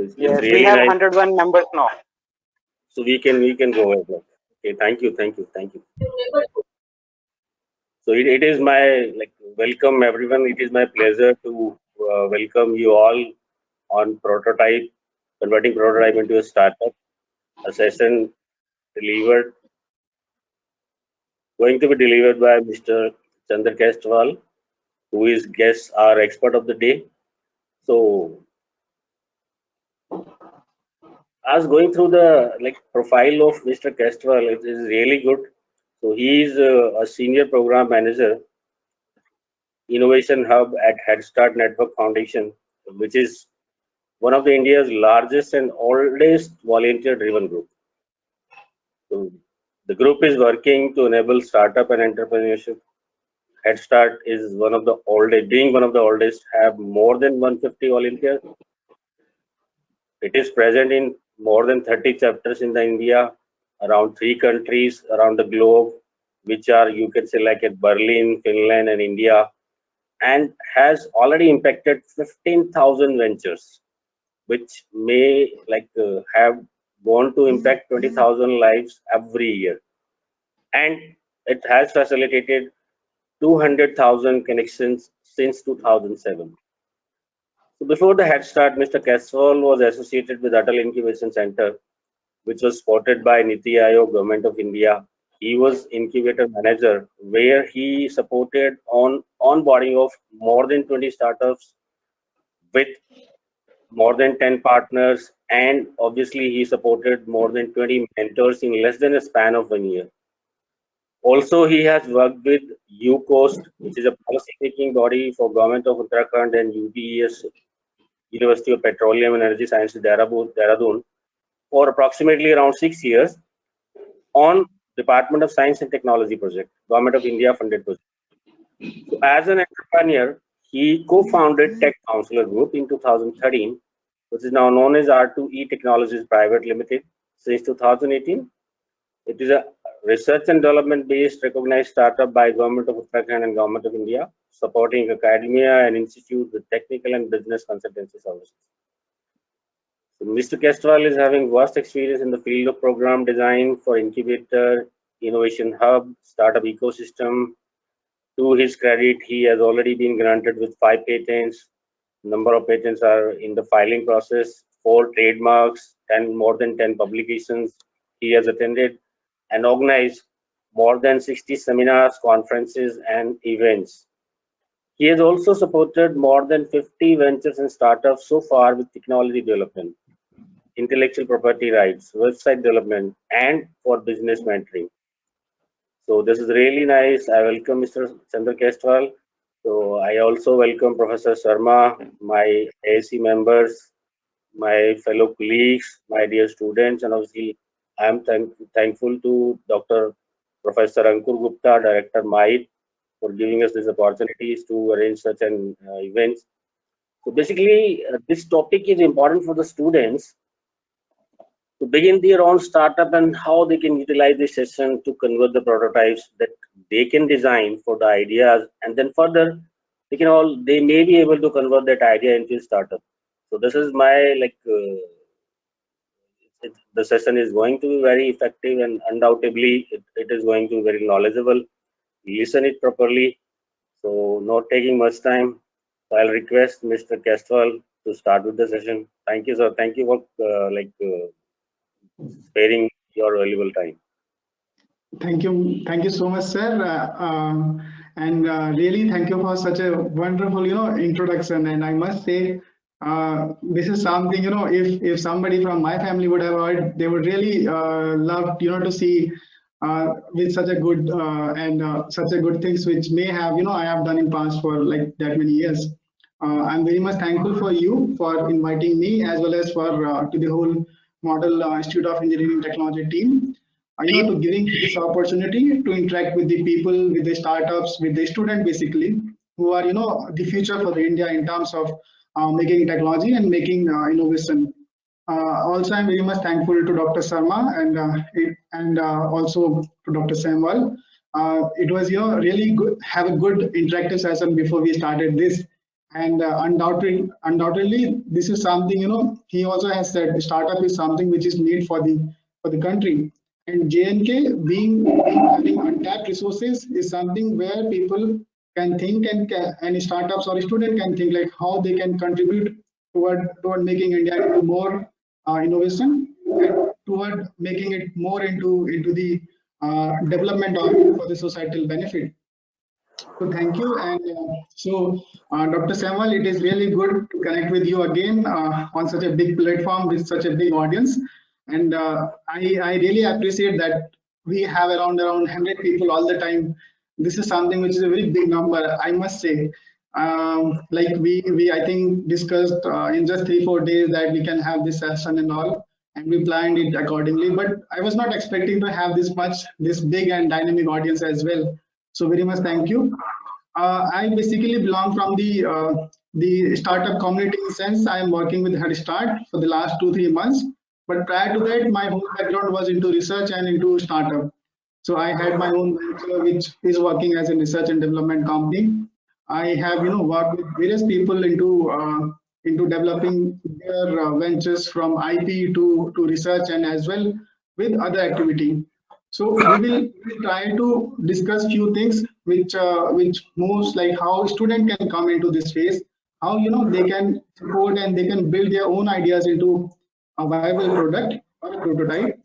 So it's Yes, really we have nice. 101 members now. So we can go ahead. Okay, thank you. So it is my welcome everyone. It is my pleasure to welcome you all on prototype, converting prototype into a startup, a session delivered going to be delivered by Mr. Chandra Kestwal, who is guest our expert of the day. So I was going through the profile of Mr. Kestwal. It is really good. So he is a senior program manager, Innovation Hub at Head Start Network Foundation, which is one of the India's largest and oldest volunteer-driven group. So the group is working to enable startup and entrepreneurship. Head Start is one of the oldest, being one of the oldest, have more than 150 volunteers. It is present in more than 30 chapters in the India, around 3 countries around the globe, which are you can say like at Berlin, Finland, and India, and has already impacted 15,000 ventures, which may have gone to impact 20,000 lives every year, and it has facilitated 200,000 connections since 2007. So before the Head Start, Mr. Caswal was associated with Atal Incubation Center, which was supported by Niti Aayog, Government of India. He was incubator manager, where he supported on onboarding of more than 20 startups with more than 10 partners, and obviously he supported more than 20 mentors in less than a span of 1 year. Also, he has worked with UCOST, which is a policy-making body for Government of Uttarakhand, and UPES, University of Petroleum and Energy Sciences, Dehradun, for approximately around 6 years on Department of Science and Technology project, Government of India funded project. So as an entrepreneur, he co-founded Tech Counselor Group in 2013, which is now known as R2E Technologies Private Limited since 2018. It is a research and development based recognized startup by Government of Uttarakhand and Government of India, supporting academia and institutes with technical and business consultancy services. So Mr. Kestwal is having vast experience in the field of program design for incubator, innovation hub, startup ecosystem. To his credit, he has already been granted with 5 patents. Number of patents are in the filing process, 4 trademarks, and more than 10 publications. He has attended and organized more than 60 seminars, conferences, and events. He has also supported more than 50 ventures and startups so far with technology development, intellectual property rights, website development, and for business mentoring. So this is really nice. I welcome Mr. Chandra Kestwal. So I also welcome Professor Sharma, my ASC members, my fellow colleagues, my dear students, and obviously I am thankful to Dr. Professor Ankur Gupta, Director MITE, for giving us these opportunities to arrange such an event. So basically, this topic is important for the students to begin their own startup and how they can utilize this session to convert the prototypes that they can design for the ideas, and then further they may be able to convert that idea into a startup. So this is my the session is going to be very effective, and undoubtedly it is going to be very knowledgeable. Listen it properly. So not taking much time, so I'll request Mr. Kestwal to start with the session. Thank you, sir. Thank you for sparing your valuable time. Thank you so much, sir, and really thank you for such a wonderful, introduction. And I must say, this is something, if somebody from my family would have heard, they would really love, to see with such a good and such a good things which may have, I have done in past for like that many years. I'm very much thankful for you for inviting me as well as for to the whole Model Institute of Engineering and Technology team. To giving this opportunity to interact with the people, with the startups, with the student basically, who are the future for the India in terms of making technology and making innovation. Also, I'm very much thankful to Dr. Sharma and also to Dr. Samwal. It was really good have a good interactive session before we started this, And undoubtedly, this is something, he also has said startup is something which is need for the country. And JNK being having untapped resources is something where people can think, and startups or student can think like how they can contribute toward making India into more innovation, and toward making it more into the development of for the societal benefit. So thank you. And Dr. Samuel, it is really good to connect with you again on such a big platform with such a big audience. And I really appreciate that we have around 100 people all the time. This is something which is a very big number, I must say. Like we I think discussed in just 3-4 days that we can have this session and all, and we planned it accordingly. But I was not expecting to have this big and dynamic audience as well. So very much thank you. I basically belong from the startup community in the sense I am working with Head Start for the last 2-3 months. But prior to that, my whole background was into research and into startup. So I had my own venture which is working as a research and development company. I have worked with various people into developing their ventures from IP to research and as well with other activity. So we'll try to discuss few things which moves like how student can come into this phase, how they can support and they can build their own ideas into a viable product or a prototype,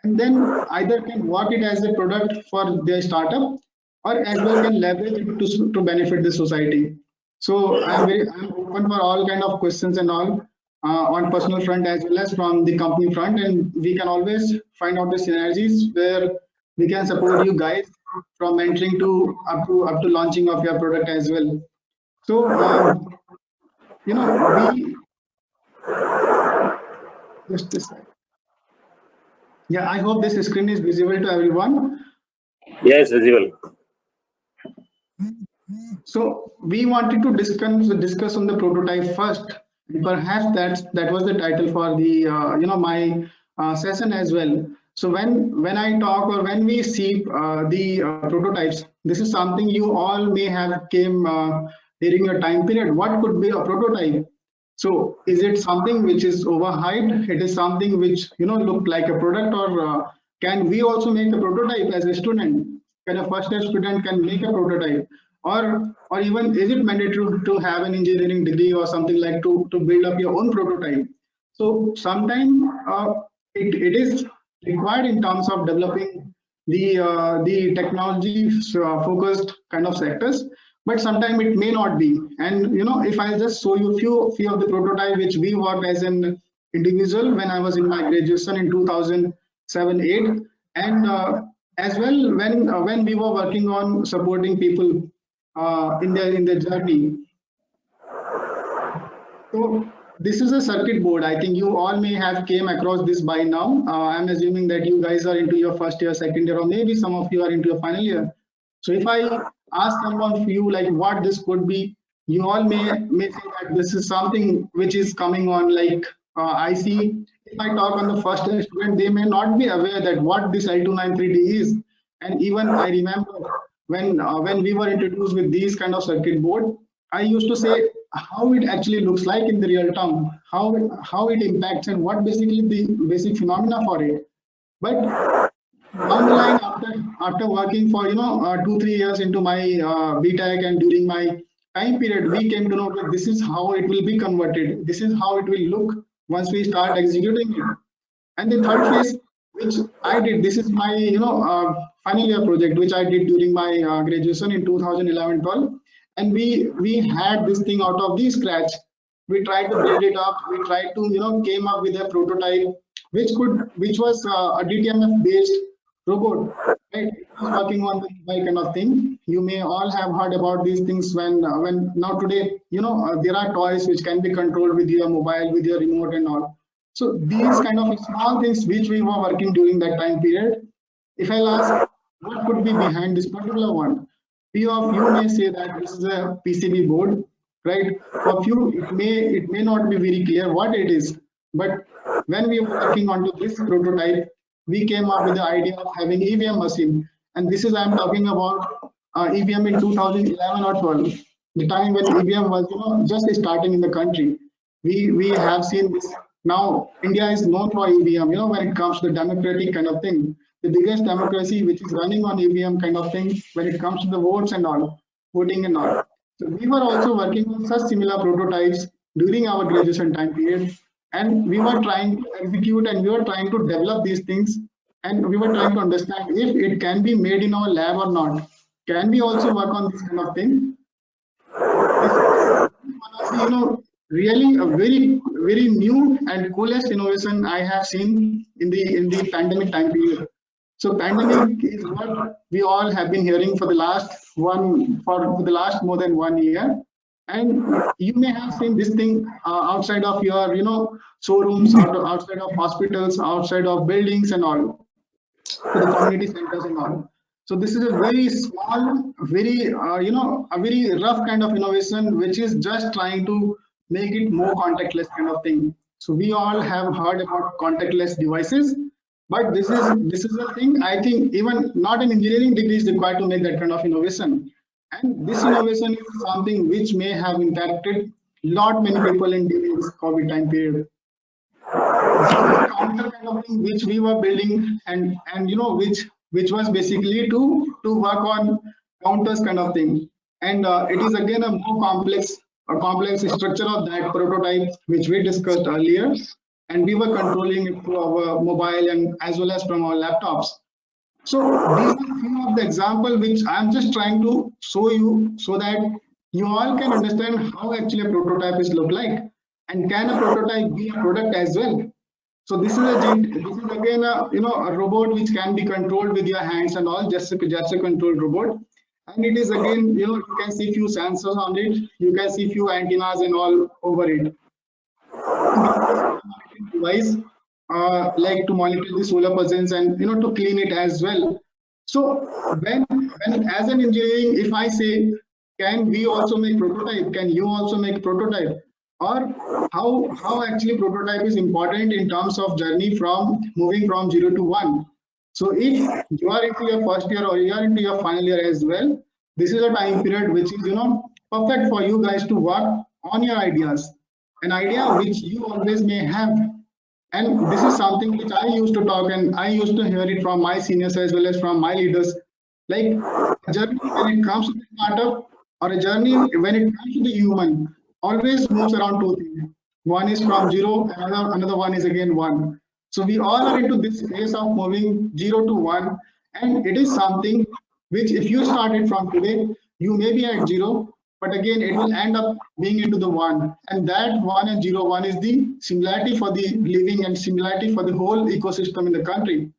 and then either can work it as a product for their startup or as well can leverage it to benefit the society. So I'm open for all kind of questions and all on personal front as well as from the company front, and we can always find out the synergies where we can support you guys from entering to up to launching of your product as well. So we just this. Yeah, I hope this screen is visible to everyone. Yes, visible. So we wanted to discuss on the prototype first. Perhaps that was the title for the my session as well. So when I talk or when we see the prototypes, this is something you all may have came during your time period. What could be a prototype? So is it something which is overhyped? It is something which look like a product, or can we also make a prototype as a student? Can a first year student can make a prototype, or even is it mandatory to have an engineering degree or something like to build up your own prototype? So sometimes it is required in terms of developing the technology focused kind of sectors, but sometimes it may not be. And if I just show you few of the prototype which we worked as an individual when I was in my graduation in 2007-8, and as well when we were working on supporting people in their journey. So this is a circuit board. I think you all may have came across this by now. I'm assuming that you guys are into your first year, second year, or maybe some of you are into your final year. So if I ask some of you like what this could be, you all may say that this is something which is coming on like I see. If I talk on the first year student, they may not be aware that what this L293D is. And even I remember when we were introduced with these kind of circuit board, I used to say how it actually looks like in the real term, how it impacts and what basically the basic phenomena for it. But down the line, after working for 2-3 years into my BTech and during my time period, we came to know that this is how it will be converted. This is how it will look once we start executing it. And the third phase, which I did, this is my final year project, which I did during my graduation in 2011-12, and we had this thing out of the scratch. We tried to build it up. We tried to came up with a prototype, which was a DTMF based robot, right? It was working on the mobile kind of thing. You may all have heard about these things when now today there are toys which can be controlled with your mobile, with your remote and all. So these kind of small things which we were working during that time period. If I'll ask what could be behind this particular one, few of you may say that this is a PCB board, right? For few it may not be very clear what it is, but when we were working onto this prototype, we came up with the idea of having EVM machine, and this is I'm talking about EVM in 2011 or 12. the time when EVM was, just starting in the country. We have seen this. Now India is known for EVM, when it comes to the democratic kind of thing, the biggest democracy which is running on EVM kind of thing when it comes to the votes and all, voting and all. So we were also working on such similar prototypes during our graduation time period, and we were trying to execute and we were trying to develop these things, and we were trying to understand if it can be made in our lab or not. Can we also work on this kind of thing? Really a very new and coolest innovation I have seen in the pandemic time period. So pandemic is what we all have been hearing for the last more than 1 year, and you may have seen this thing outside of your showrooms, outside of hospitals, outside of buildings and all, to the community centers and all. So this is a very small, very a very rough kind of innovation, which is just trying to make it more contactless kind of thing. So we all have heard about contactless devices, but this is a thing I think even not an engineering degree is required to make that kind of innovation. And this innovation is something which may have impacted lot many people in during this COVID time period. Counter kind of thing which we were building, and which was basically to work on counters kind of thing, and it is again a more complex structure of that prototype which we discussed earlier, and we were controlling it through our mobile and as well as from our laptops. So these are few of the example which I'm just trying to show you so that you all can understand how actually a prototype is look like, and can a prototype be a product as well. So this is again a robot which can be controlled with your hands and all, just a controlled robot. And it is again, you can see few sensors on it, you can see few antennas and all over it. Device like to monitor the solar presence and to clean it as well. So when as an engineering, if I say, can we also make prototype? Can you also make prototype? Or how actually prototype is important in terms of journey from moving from 0 to 1. So if you are into your first year or you are into your final year as well, this is a time period which is perfect for you guys to work on your ideas, an idea which you always may have. And this is something which I used to talk and I used to hear it from my seniors as well as from my leaders. Like a journey when it comes to the startup, or a journey when it comes to the human, always moves around two things. One is from 0, another one is again 1. So we all are into this phase of moving 0 to 1, and it is something which if you start it from today, you may be at 0, but again it will end up being into the 1, and that 1 and 0, 1 is the similarity for the living and similarity for the whole ecosystem in the country.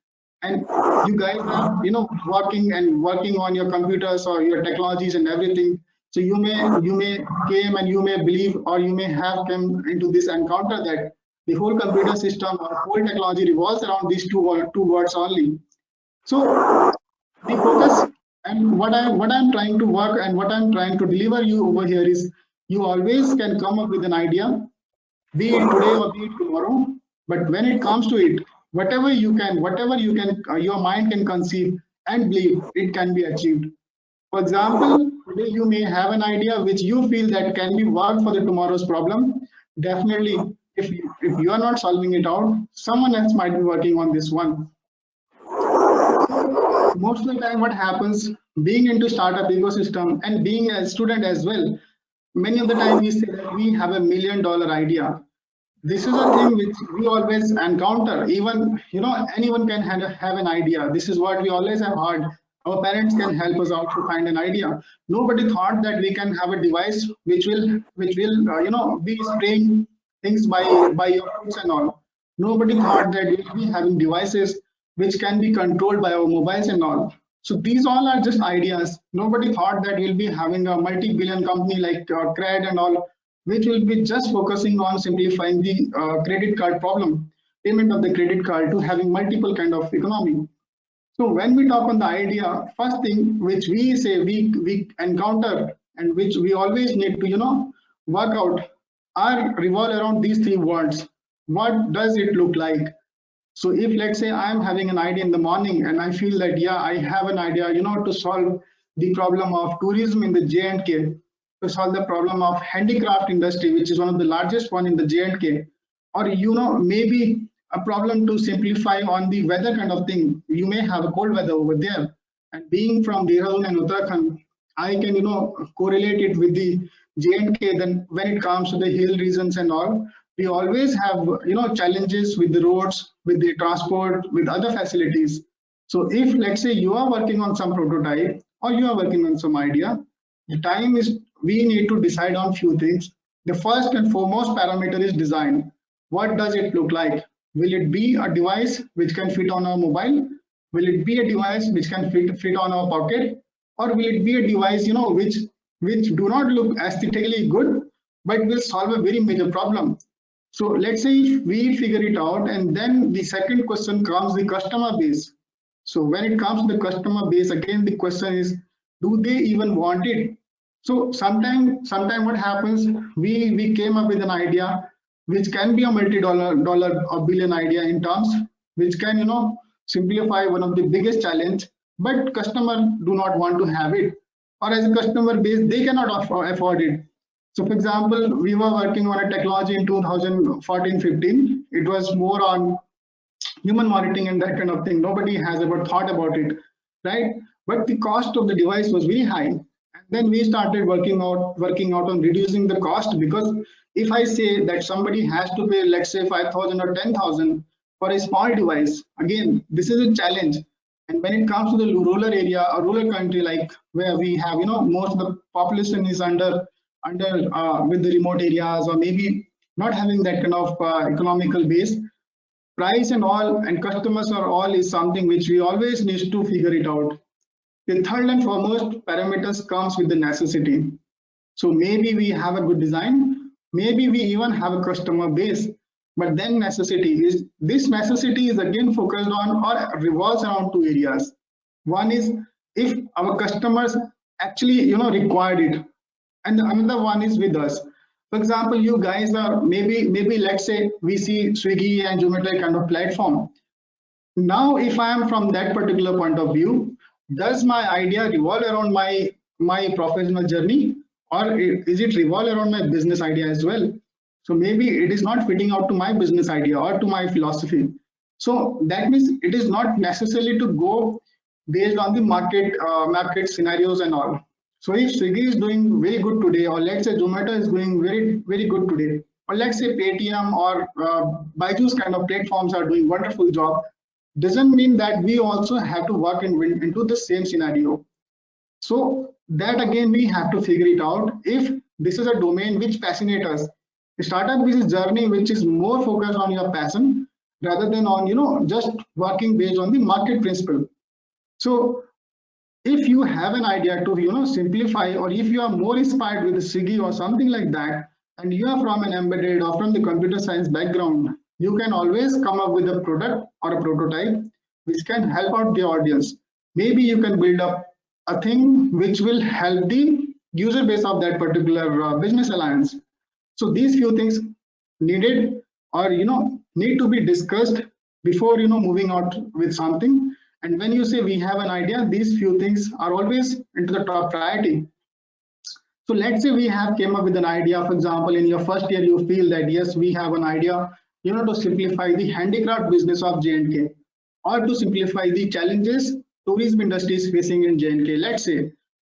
And you guys are working on your computers or your technologies and everything. So you may came and you may believe, or you may have come into this encounter that the whole computer system or whole technology revolves around these two words only. So the focus and what I'm trying to work and what I'm trying to deliver you over here is, you always can come up with an idea, be it today or be it tomorrow. But when it comes to it, whatever you can, your mind can conceive and believe, it can be achieved. For example, today you may have an idea which you feel that can be worked for the tomorrow's problem. Definitely, if you are not solving it out, someone else might be working on this one. Most of the time what happens, being into startup ecosystem and being a student as well, many of the time we say that we have $1 million idea. This is a thing which we always encounter. Even anyone can have an idea. This is what we always have heard. Our parents can help us out to find an idea. Nobody thought that we can have a device which will be spraying things by your foods and all. Nobody thought that we will be having devices which can be controlled by our mobiles and all. So these all are just ideas. Nobody thought that we'll be having a multi-billion company like CRED and all, which will be just focusing on simplifying the credit card problem, payment of the credit card, to having multiple kind of economy. So when we talk on the idea, first thing which we say we encounter and which we always need to work out are revolve around these three words. What does it look like? So if let's say I'm having an idea in the morning and I feel that I have an idea to solve the problem of tourism in the J&K. to solve the problem of handicraft industry, which is one of the largest one in the J&K, or maybe a problem to simplify on the weather kind of thing. You may have a cold weather over there, and being from Dehradun and Uttarakhand, I can correlate it with the J&K. Then when it comes to the hill regions and all, we always have challenges with the roads, with the transport, with other facilities. So if, let's say, you are working on some prototype or you are working on some idea, the time is we need to decide on few things. The first and foremost parameter is design. What does it look like? Will it be a device which can fit on our mobile? Will it be a device which can fit on our pocket? Or will it be a device which do not look aesthetically good but will solve a very major problem? So let's say if we figure it out, and then the second question comes the customer base. So when it comes to the customer base, again the question is, do they even want it? So sometime what happens, we came up with an idea which can be a multi-dollar or billion idea in terms, which can simplify one of the biggest challenge, but customer do not want to have it, or as a customer base they cannot afford it. So for example, we were working on a technology in 2014-15. It was more on human monitoring and that kind of thing. Nobody has ever thought about it, right? But the cost of the device was very high. And then we started working out on reducing the cost, because if I say that somebody has to pay, let's say 5,000 or 10,000 for a small device, again, this is a challenge. And when it comes to the rural area or rural country, like where we have, most of the population is under with the remote areas, or maybe not having that kind of economical base, price and all and customers are all is something which we always need to figure it out. The third and foremost parameters comes with the necessity. So maybe we have a good design, maybe we even have a customer base, but then necessity is again focused on or revolves around two areas. One is if our customers actually required it, and another one is with us. For example, you guys are maybe let's say we see Swiggy and Zomato kind of platform. Now if I am from that particular point of view, does my idea revolve around my professional journey, or is it revolve around my business idea as well? So maybe it is not fitting out to my business idea or to my philosophy. So that means it is not necessarily to go based on the market scenarios and all. So if Swiggy is doing very good today, or let's say Zomato is doing very, very good today, or let's say Paytm or Byju's kind of platforms are doing wonderful job, doesn't mean that we also have to work into the same scenario. So that again, we have to figure it out. If this is a domain which fascinates us, the startup business journey, which is more focused on your passion rather than on just working based on the market principle. So if you have an idea to simplify, or if you are more inspired with the Swiggy or something like that, and you are from an embedded or from the computer science background, you can always come up with a product or a prototype which can help out the audience. Maybe you can build up a thing which will help the user base of that particular business alliance. So these few things needed or need to be discussed before moving out with something. And when you say we have an idea, these few things are always into the top priority. So let's say we have came up with an idea. For example, in your first year, you feel that yes, we have an idea, to simplify the handicraft business of J&K, or to simplify the challenges tourism industry is facing in J&K. Let's say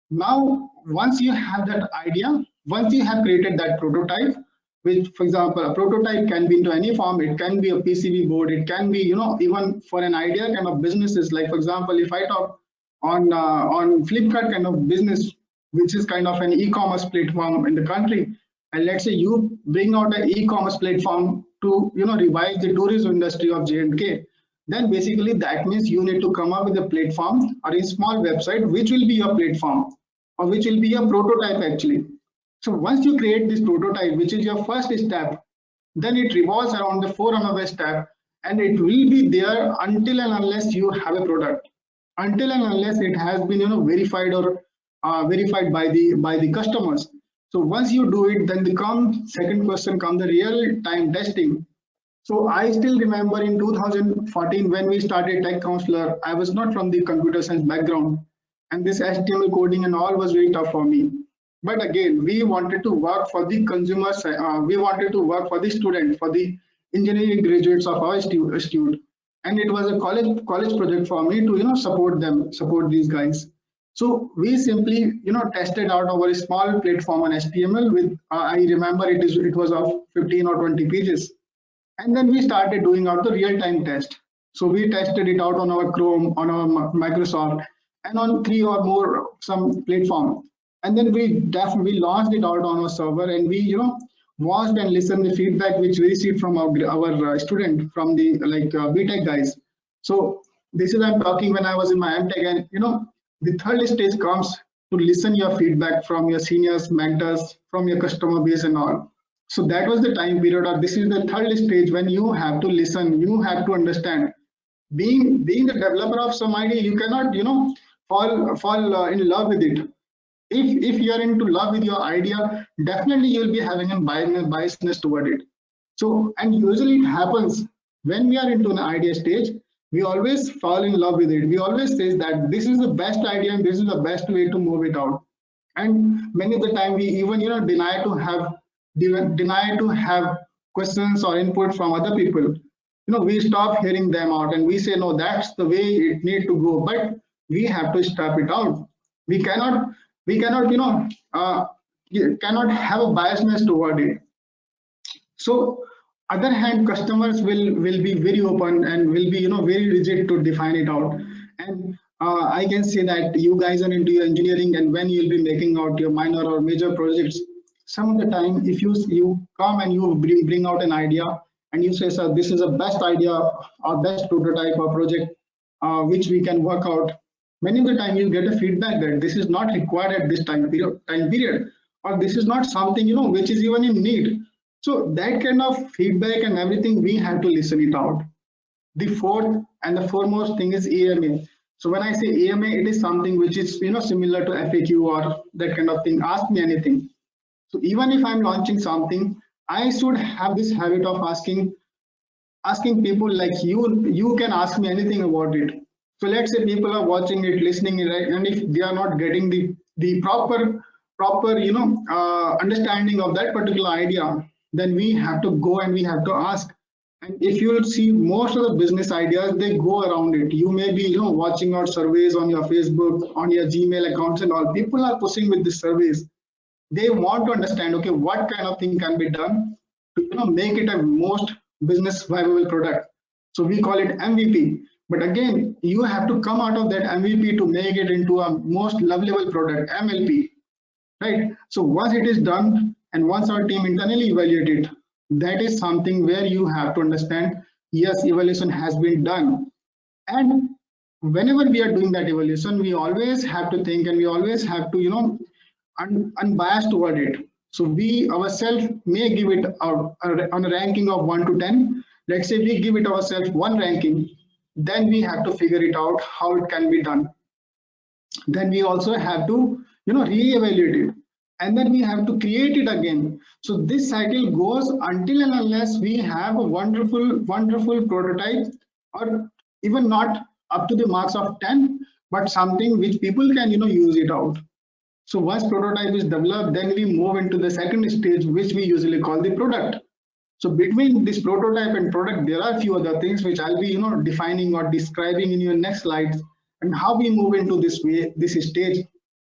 now, once you have that idea, once you have created that prototype, which, for example, a prototype can be into any form. It can be a PCB board. It can be, even for an idea kind of businesses. Like, for example, if I talk on Flipkart kind of business, which is kind of an e-commerce platform in the country, and let's say you bring out an e-commerce platform to, revive the tourism industry of J&K, then basically that means you need to come up with a platform or a small website, which will be your platform or which will be a prototype actually. So once you create this prototype, which is your first step, then it revolves around the 4 another step, and it will be there until and unless you have a product, until and unless it has been verified or verified by the customers. So once you do it, then the second question comes the real time testing. So I still remember in 2014 when we started Tech Counselor, I was not from the computer science background, and this HTML coding and all was very tough for me. But again, we wanted to work for the consumers. We wanted to work for the student, for the engineering graduates of our institute, and it was a college project for me to support them, support these guys. So we simply tested out our small platform on HTML with I remember it was of 15 or 20 pages, and then we started doing out the real-time test. So we tested it out on our Chrome, on our Microsoft, and on 3 or more some platform. And then we definitely launched it out on our server, and we watched and listened the feedback which we received from our student, from the BTech guys. So this is I'm talking when I was in my MTech, and the third stage comes to listen your feedback from your seniors, mentors, from your customer base and all. So that was the time period, or this is the third stage when you have to listen, you have to understand. Being the developer of some idea, you cannot fall in love with it. If you are into love with your idea, definitely you'll be having a biasness toward it. So, and usually it happens when we are into an idea stage, we always fall in love with it. We always say that this is the best idea and this is the best way to move it out. And many of the time we even deny to have questions or input from other people. We stop hearing them out and we say no, that's the way it need to go. But we have to stop it out. We cannot cannot have a biasness toward it. So other hand, customers will be very open and will be very rigid to define it out. And I can say that you guys are into your engineering, and when you'll be making out your minor or major projects, some of the time if you come and you bring out an idea and you say, sir, this is the best idea or best prototype or project which we can work out, many of the time you get a feedback that this is not required at this time period, or this is not something which is even in need. So that kind of feedback and everything, we have to listen it out. The fourth and the foremost thing is AMA. So when I say AMA, it is something which is similar to FAQ or that kind of thing. Ask me anything. So even if I'm launching something, I should have this habit of asking people like you can ask me anything about it. So let's say people are watching it, listening it, right? And if they are not getting the proper understanding of that particular idea, then we have to go and we have to ask. And if you will see, most of the business ideas, they go around it. You may be watching out surveys on your Facebook, on your Gmail accounts and all. People are pushing with the surveys. They want to understand, okay, what kind of thing can be done to make it a most business viable product. So we call it MVP. But again, you have to come out of that MVP to make it into a most lovable product, MLP, right? So once it is done and once our team internally evaluate it, that is something where you have to understand, yes, evaluation has been done. And whenever we are doing that evaluation, we always have to think and we always have to, unbiased toward it. So we ourselves may give it on a ranking of 1 to 10. Let's say we give it ourselves 1 ranking. Then we have to figure it out how it can be done. Then we also have to re-evaluate it, and then we have to create it again. So this cycle goes until and unless we have a wonderful prototype, or even not up to the marks of 10, but something which people can use it out. So once prototype is developed, then we move into the second stage, which we usually call the product. So between this prototype and product, there are a few other things which I'll be defining or describing in your next slides, and how we move into this stage.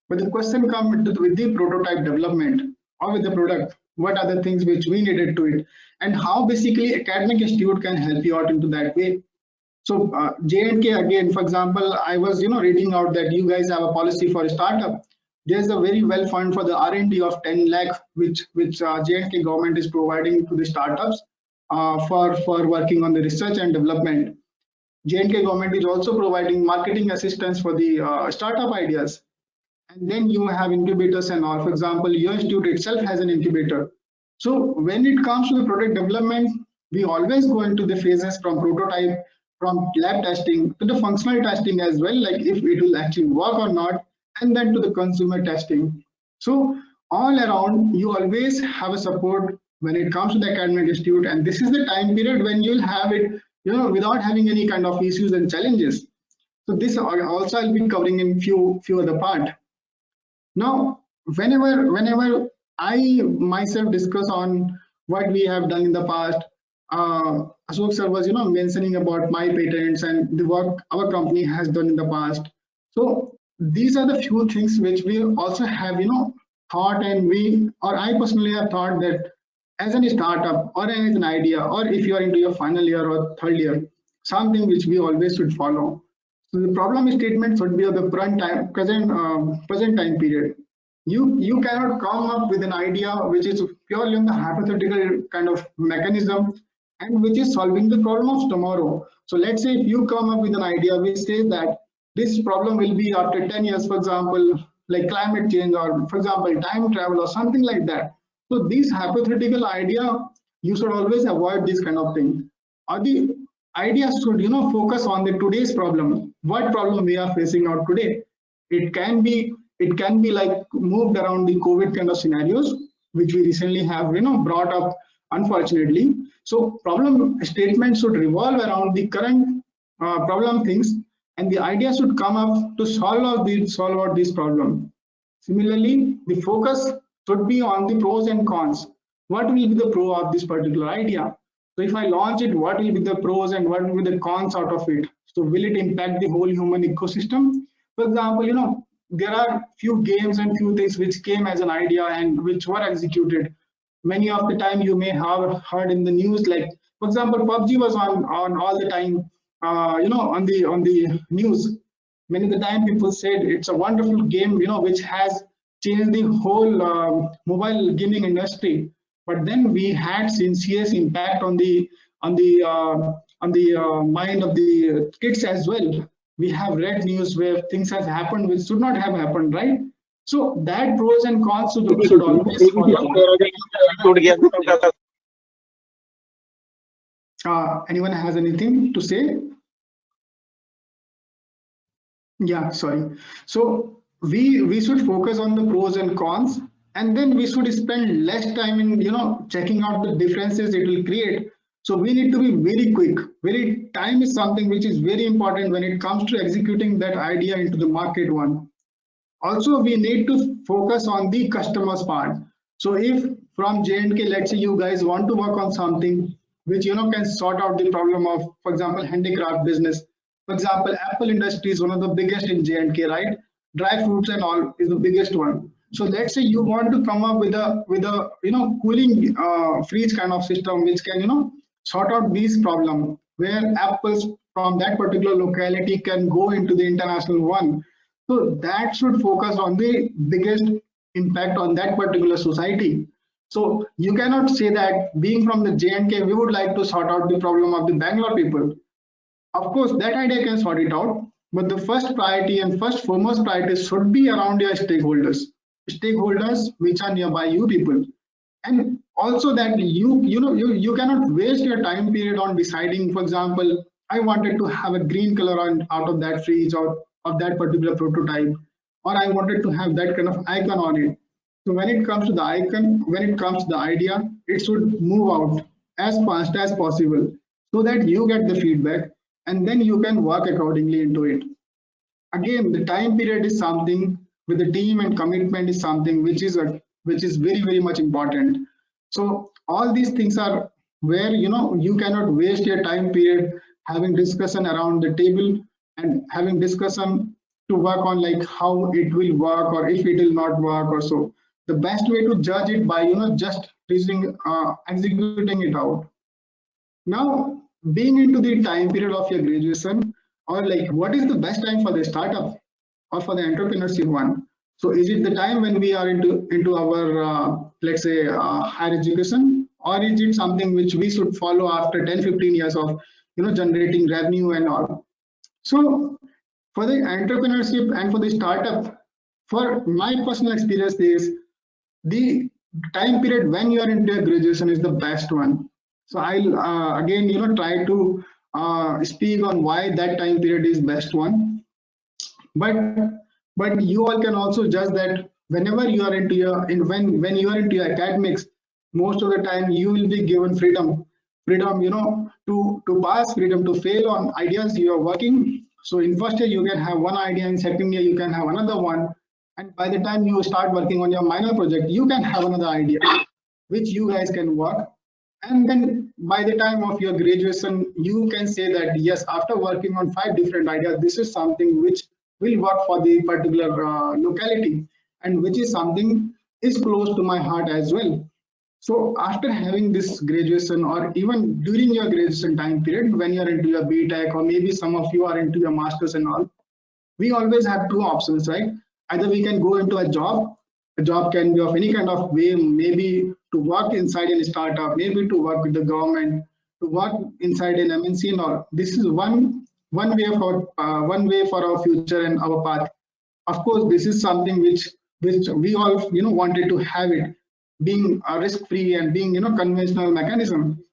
But the question comes with the prototype development or with the product, what are the things which we needed to it, and how basically academic institute can help you out into that way. So J&K, again, for example, I was reading out that you guys have a policy for a startup. There's a very well fund for the R&D of 10 lakh, which J&K government is providing to the startups for working on the research and development. J&K government is also providing marketing assistance for the startup ideas. And then you have incubators and all. For example, your institute itself has an incubator. So when it comes to the product development, we always go into the phases from prototype, from lab testing to the functional testing as well, like if it will actually work or not, and then to the consumer testing. So all around, you always have a support when it comes to the academic institute, and this is the time period when you'll have it, without having any kind of issues and challenges. So this also I'll be covering in few other part. Now, whenever I myself discuss on what we have done in the past, Ashok sir was mentioning about my patents and the work our company has done in the past. So these are the few things which we also have thought, and we, or I personally have thought that as a startup or as an idea, or if you are into your final year or third year, something which we always should follow. So the problem statement should be of the present time period. You cannot come up with an idea which is purely on the hypothetical kind of mechanism and which is solving the problem of tomorrow. So let's say if you come up with an idea which says that this problem will be after 10 years, for example, like climate change, or for example, time travel or something like that. So this hypothetical idea, you should always avoid this kind of thing. Or the idea should focus on the today's problem, what problem we are facing out today. It can be like moved around the COVID kind of scenarios, which we recently have brought up, unfortunately. So problem statement should revolve around the current problem things, and the idea should come up to solve out this problem. Similarly, the focus should be on the pros and cons. What will be the pro of this particular idea? So if I launch it, what will be the pros and what will be the cons out of it? So will it impact the whole human ecosystem? For example, there are few games and few things which came as an idea and which were executed. Many of the time you may have heard in the news, like for example, PUBG was on all the time, on the news. Many of the time people said it's a wonderful game, which has changed the whole mobile gaming industry. But then we had serious impact on the mind of the kids as well. We have read news where things has happened which should not have happened, right? So that pros and cons should always follow. Anyone has anything to say? Yeah, sorry. So we should focus on the pros and cons, and then we should spend less time in checking out the differences it will create. So we need to be very quick. Very time is something which is very important when it comes to executing that idea into the market one. Also, we need to focus on the customers part. So if from J&K, let's say you guys want to work on something which can sort out the problem of, for example, handicraft business. For example, Apple industry is one of the biggest in J&K, right? Dry fruits and all is the biggest one. So let's say you want to come up with a cooling freeze kind of system which can sort out these problems, where apples from that particular locality can go into the international one. So that should focus on the biggest impact on that particular society. So you cannot say that being from the J&K, we would like to sort out the problem of the Bangalore people. Of course, that idea can sort it out, but the first priority and first foremost priority should be around your stakeholders which are nearby you people. And also that you cannot waste your time period on deciding, for example, I wanted to have a green color out of that fridge or of that particular prototype, or I wanted to have that kind of icon on it. So when it comes to the icon, when it comes to the idea, it should move out as fast as possible so that you get the feedback and then you can work accordingly into it. Again, the time period is something with the team, and commitment is something which is very, very much important. So all these things are where you cannot waste your time period having discussion around the table and having discussion to work on like how it will work or if it will not work or so. The best way to judge it by just executing it out. Now, being into the time period of your graduation, or like what is the best time for the startup or for the entrepreneurship one? So is it the time when we are into our let's say higher education, or is it something which we should follow after 10-15 years of generating revenue and all? So for the entrepreneurship and for the startup, for my personal experience is the time period when you are into your graduation is the best one. So I'll again try to speak on why that time period is best one. But you all can also judge that whenever you are into when you are into your academics, most of the time you will be given freedom to pass, freedom to fail on ideas you are working. So in first year you can have one idea, in second year you can have another one, And by the time you start working on your minor project, you can have another idea which you guys can work. And then by the time of your graduation, you can say that yes, after working on 5 different ideas, this is something which will work for the particular locality, and which is something is close to my heart as well. So after having this graduation, or even during your graduation time period, when you're into your BTech, or maybe some of you are into your masters and all, we always have two options, right? Either we can go into a job can be of any kind of way, maybe to work inside a startup, maybe to work with the government, to work inside an MNC and all. This is one way for our future and our path. Of course, this is something which we all wanted to have it, being risk free and being conventional mechanism.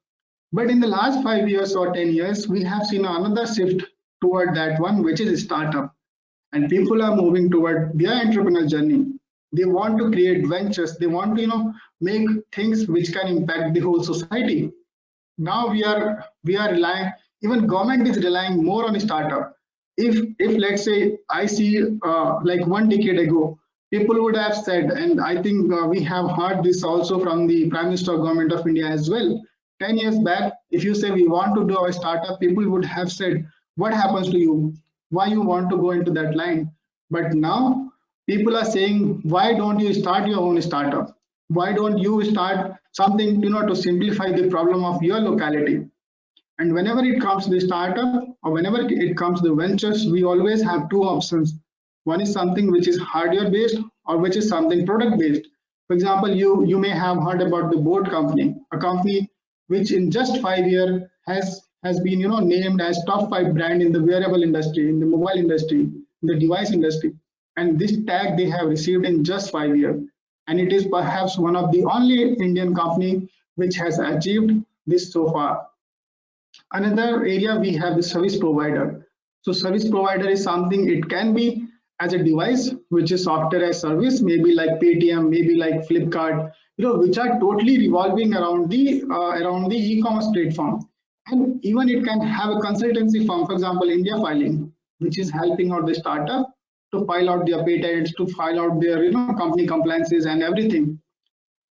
But in the last 5 years or 10 years, we have seen another shift toward that one, which is startup. And people are moving toward their entrepreneurial journey. They want to create ventures. They want to, make things which can impact the whole society. Now we are relying, even government is relying more on startup. If let's say I see like 1 decade ago, people would have said, and I think we have heard this also from the Prime Minister of Government of India as well. 10 years back, if you say we want to do a startup, people would have said, what happens to you? Why you want to go into that line? But now people are saying, why don't you start your own startup? Why don't you start something to simplify the problem of your locality? And whenever it comes to the startup, or whenever it comes to the ventures, we always have two options. One is something which is hardware based, or which is something product based. For example, you may have heard about the Boat company, a company which in just 5 years has been named as top 5 brand in the wearable industry, in the mobile industry, in the device industry. And this tag they have received in just 5 years. And it is perhaps one of the only Indian company which has achieved this so far. Another area we have the service provider. So service provider is something, it can be as a device, which is software as service, maybe like Paytm, maybe like Flipkart, which are totally revolving around the e-commerce platform. And even it can have a consultancy firm, for example, India Filing, which is helping out the startup to file out their patents, to file out their company compliances and everything.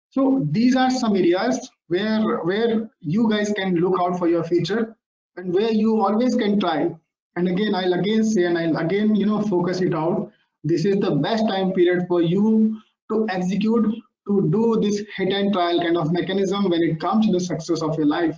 So these are some areas where you guys can look out for your future, and where you always can try. And again, I'll again say, and I'll again focus it out. This is the best time period for you to execute, to do this hit and trial kind of mechanism when it comes to the success of your life.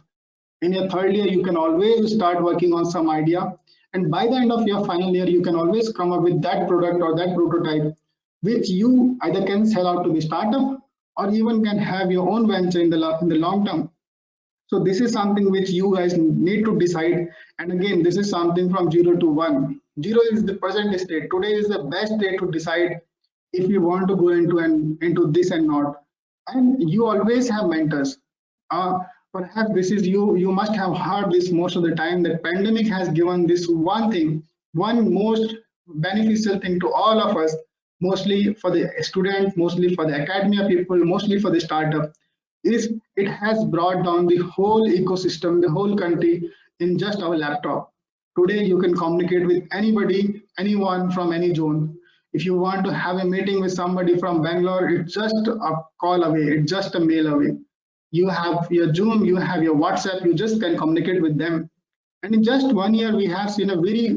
In your third year, you can always start working on some idea, and by the end of your final year, you can always come up with that product or that prototype, which you either can sell out to the startup, or even can have your own venture in the long term. So this is something which you guys need to decide. And again, this is something from 0 to 1. 0 is the present state. Today is the best day to decide if you want to go into this and not. And you always have mentors. Perhaps this is you must have heard this most of the time, that pandemic has given this one thing, one most beneficial thing to all of us, mostly for the students, mostly for the academia people, mostly for the startup, is it has brought down the whole ecosystem, the whole country in just our laptop. Today you can communicate with anybody, anyone from any zone. If you want to have a meeting with somebody from Bangalore, it's just a call away, it's just a mail away. You have your Zoom, you have your WhatsApp, you just can communicate with them. And in just 1 year, we have seen a very,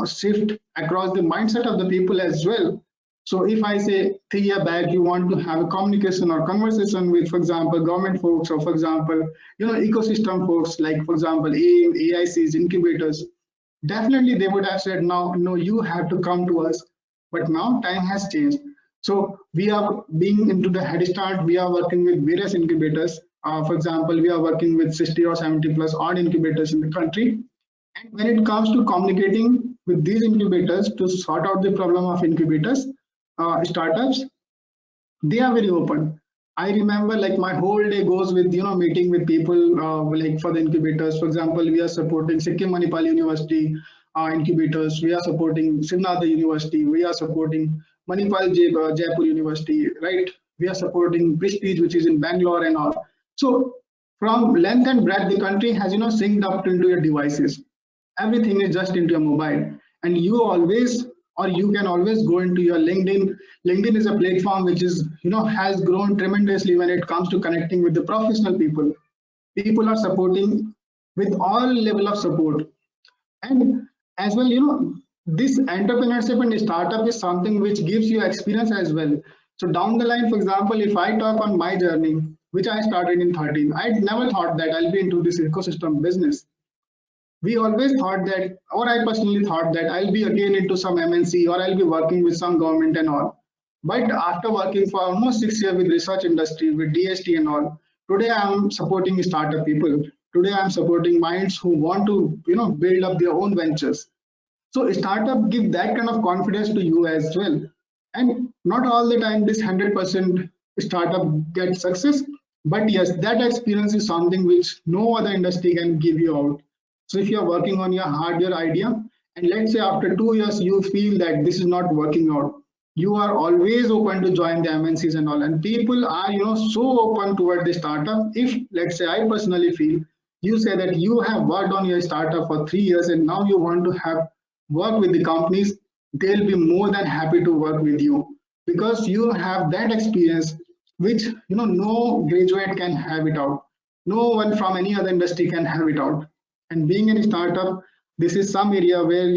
shift across the mindset of the people as well. So if I say 3 years back, you want to have a communication or conversation with, for example, government folks, or for example, ecosystem folks, like for example, AIM, AICs, incubators, definitely they would have said, no, you have to come to us. But now time has changed. So we are being into the head start. We are working with various incubators. For example, we are working with 60 or 70 plus odd incubators in the country. And when it comes to communicating with these incubators to sort out the problem of incubators, startups, they are very open. I remember like my whole day goes with meeting with people like for the incubators. For example, we are supporting Sikkim Manipal University incubators. We are supporting Srinath University. We are supporting Manipal Jaipur University, right? We are supporting Prestige, which is in Bangalore and all. So from length and breadth, the country has synced up into your devices. Everything is just into your mobile, and you always or you can always go into your LinkedIn. LinkedIn is a platform which is, has grown tremendously when it comes to connecting with the professional people. People are supporting with all level of support. And as well, this entrepreneurship and startup is something which gives you experience as well. So down the line, for example, if I talk on my journey, which I started in 13, I never thought that I'll be into this ecosystem business. We always thought that, or I personally thought that I'll be again into some MNC or I'll be working with some government and all. But after working for almost 6 years with research industry, with DST and all, today I'm supporting startup people. Today I'm supporting minds who want to, build up their own ventures. So startup give that kind of confidence to you as well. And not all the time this 100% startup gets success, but yes, that experience is something which no other industry can give you out. So if you're working on your hardware idea, and let's say after 2 years you feel that this is not working out, you are always open to join the MNCs and all. And people are, so open toward the startup. If let's say I personally feel, you say that you have worked on your startup for 3 years and now you want to have work with the companies, they'll be more than happy to work with you because you have that experience which no graduate can have it out. No one from any other industry can have it out. And being in a startup, this is some area where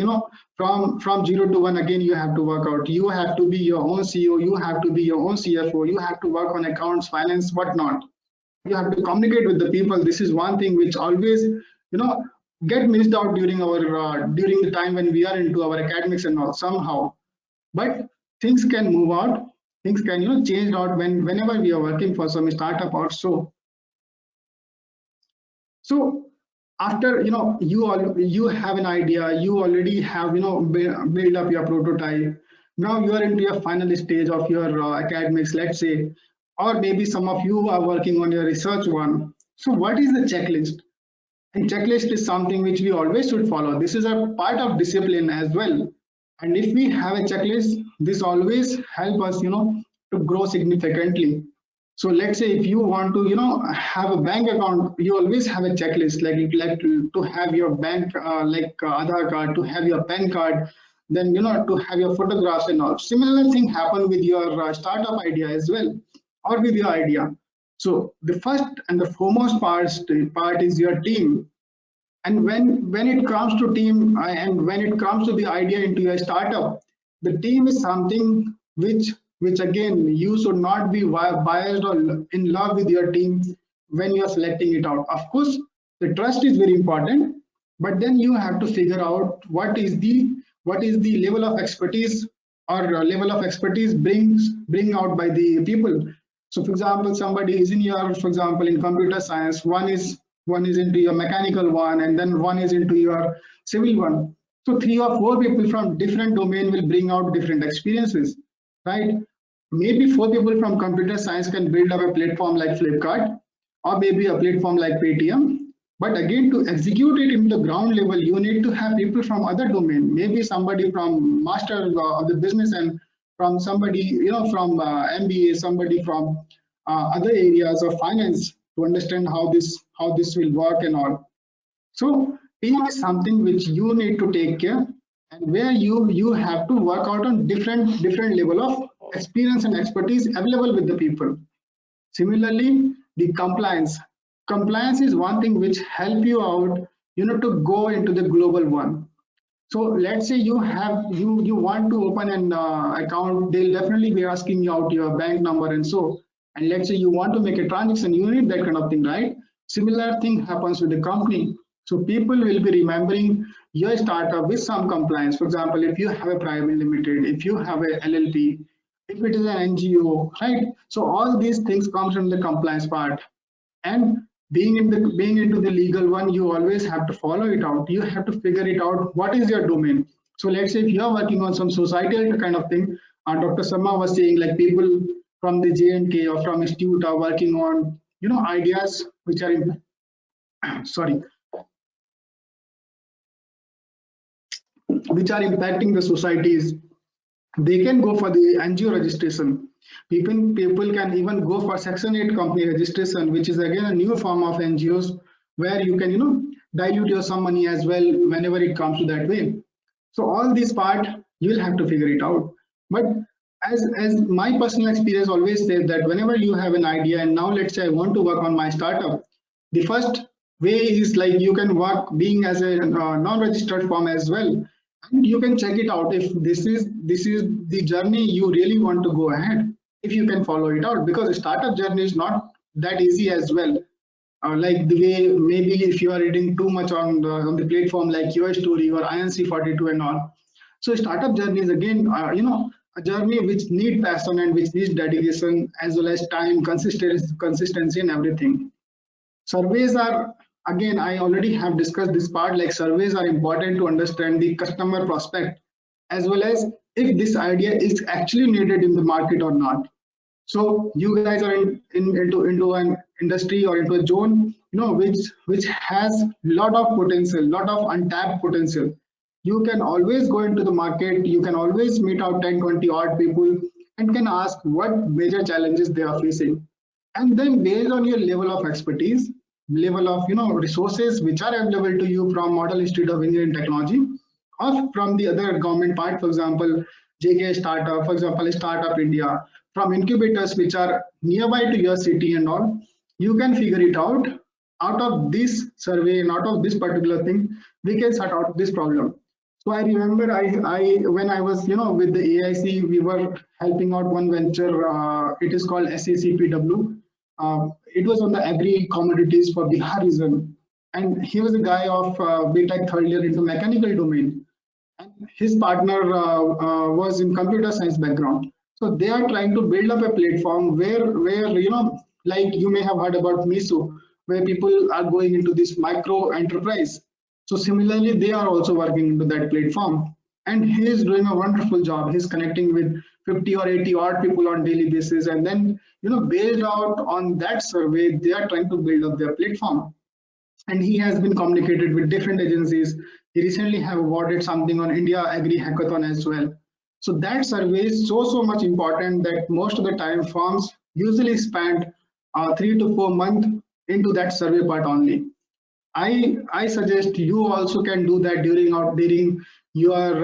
from 0 to 1 again you have to work out. You have to be your own CEO, you have to be your own CFO, you have to work on accounts, finance, whatnot. You have to communicate with the people. This is one thing which always get missed out during our during the time when we are into our academics and all somehow. But things can move out, things can change out whenever we are working for some startup or so. So after you have an idea, you already have build up your prototype. Now you are into your final stage of your academics, let's say, or maybe some of you are working on your research one. So what is the checklist? And checklist is something which we always should follow. This is a part of discipline as well. And if we have a checklist, this always help us, to grow significantly. So let's say if you want to, have a bank account, you always have a checklist, like to have your bank, Aadhaar card, to have your PAN card, then, to have your photographs and all. Similar thing happen with your startup idea as well, or with your idea. So the first and the foremost part is your team. And when it comes to team and when it comes to the idea into your startup, the team is something which again you should not be biased or in love with your team when you are selecting it out. Of course, the trust is very important, but then you have to figure out what is the level of expertise or level of expertise bring out by the people. So for example, somebody is in your, for example, in computer science, one is into your mechanical one, and then one is into your civil one. So 3 or 4 people from different domain will bring out different experiences, right? Maybe 4 people from computer science can build up a platform like Flipkart, or maybe a platform like Paytm. But again, to execute it in the ground level, you need to have people from other domain. Maybe somebody from master of the business, and from somebody from MBA, somebody from other areas of finance, to understand how this will work and all. So team is something which you need to take care, and where you have to work out on different level of experience and expertise available with the people. Similarly, the compliance is one thing which help you out to go into the global one. So let's say you want to open an account, they'll definitely be asking you out your bank number and so. And let's say you want to make a transaction, you need that kind of thing, right? Similar thing happens with the company. So people will be remembering your startup with some compliance. For example, if you have a private limited, if you have a LLP, if it is an NGO, right? So all these things comes from the compliance part. And being into the legal one, you always have to follow it out. You have to figure it out. What is your domain? So let's say if you are working on some societal kind of thing, Dr. Sharma was saying, like, people from the J&K or from institute are working on ideas which are which are impacting the societies. They can go for the NGO registration. People can even go for Section 8 company registration, which is again a new form of NGOs where you can dilute your some money as well whenever it comes to that way. So all this part you'll have to figure it out. But as my personal experience always says that whenever you have an idea and now let's say I want to work on my startup, the first way is like you can work being as a non-registered firm as well, and you can check it out if this is the journey you really want to go ahead, if you can follow it out, because the startup journey is not that easy as well. Like the way maybe if you are reading too much on the platform like your story or INC42 and all. So startup journey is again a journey which need passion and which needs dedication as well as time, consistency and everything. Surveys are, again, I already have discussed this part, like surveys are important to understand the customer prospect as well as if this idea is actually needed in the market or not. So you guys are into an industry or into a zone, which has lot of potential, lot of untapped potential. You can always go into the market, you can always meet out 10, 20 odd people and can ask what major challenges they are facing. And then based on your level of expertise, level of resources which are available to you from Model Institute of Engineering Technology or from the other government part, for example, JK Startup, for example, Startup India, from incubators which are nearby to your city and all, you can figure it out. Out of this survey and out of this particular thing, we can sort out this problem. So I remember I when I was with the AIC, we were helping out one venture. It is called SACPW. It was on the agri commodities for Bihar region, and he was a guy of BTech third year into mechanical domain, and his partner was in computer science background. So they are trying to build up a platform where like you may have heard about Miso, where people are going into this micro enterprise. So similarly, they are also working into that platform, and he is doing a wonderful job. He's connecting with 50 or 80 odd people on daily basis, and then based out on that survey, they are trying to build up their platform. And he has been communicated with different agencies. He recently have awarded something on India Agri Hackathon as well. So that survey is so much important that most of the time firms usually spend 3 to 4 months into that survey part only. I suggest you also can do that during your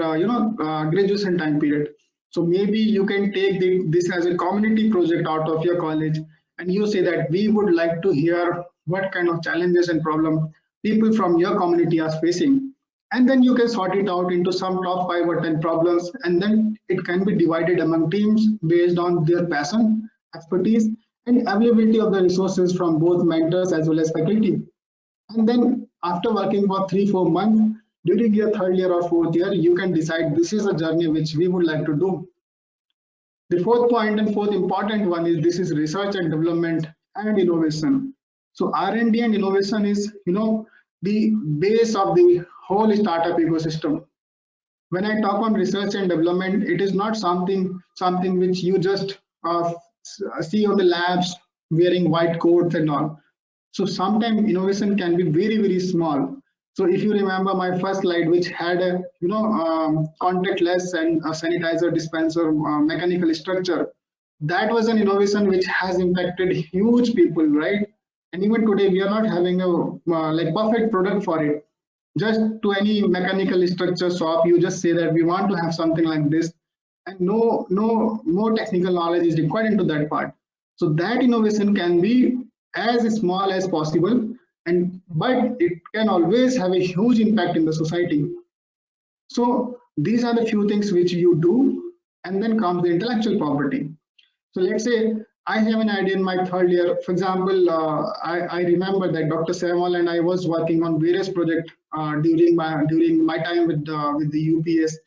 graduation time period. So maybe you can take this as a community project out of your college, and you say that we would like to hear what kind of challenges and problem people from your community are facing, and then you can sort it out into some top 5 or 10 problems, and then it can be divided among teams based on their passion, expertise, and availability of the resources from both mentors as well as faculty. And then after working for 3-4 months, during your third year or fourth year, you can decide this is a journey which we would like to do. The fourth point and fourth important one is this is research and development and innovation. So R&D and innovation is the base of the whole startup ecosystem. When I talk on research and development, it is not something which you just see on the labs wearing white coats and all. So sometimes innovation can be very small. So if you remember my first slide, which had a contactless and a sanitizer dispenser mechanical structure, that was an innovation which has impacted huge people, right? And even today we are not having a like perfect product for it. Just to any mechanical structure shop, you just say that we want to have something like this, and no more technical knowledge is required into that part. So that innovation can be as small as possible, but it can always have a huge impact in the society. So these are the few things which you do, and then comes the intellectual property. So let's say I have an idea in my third year. For example, I remember that Dr. Samuel and I was working on various projects during my time with the UPS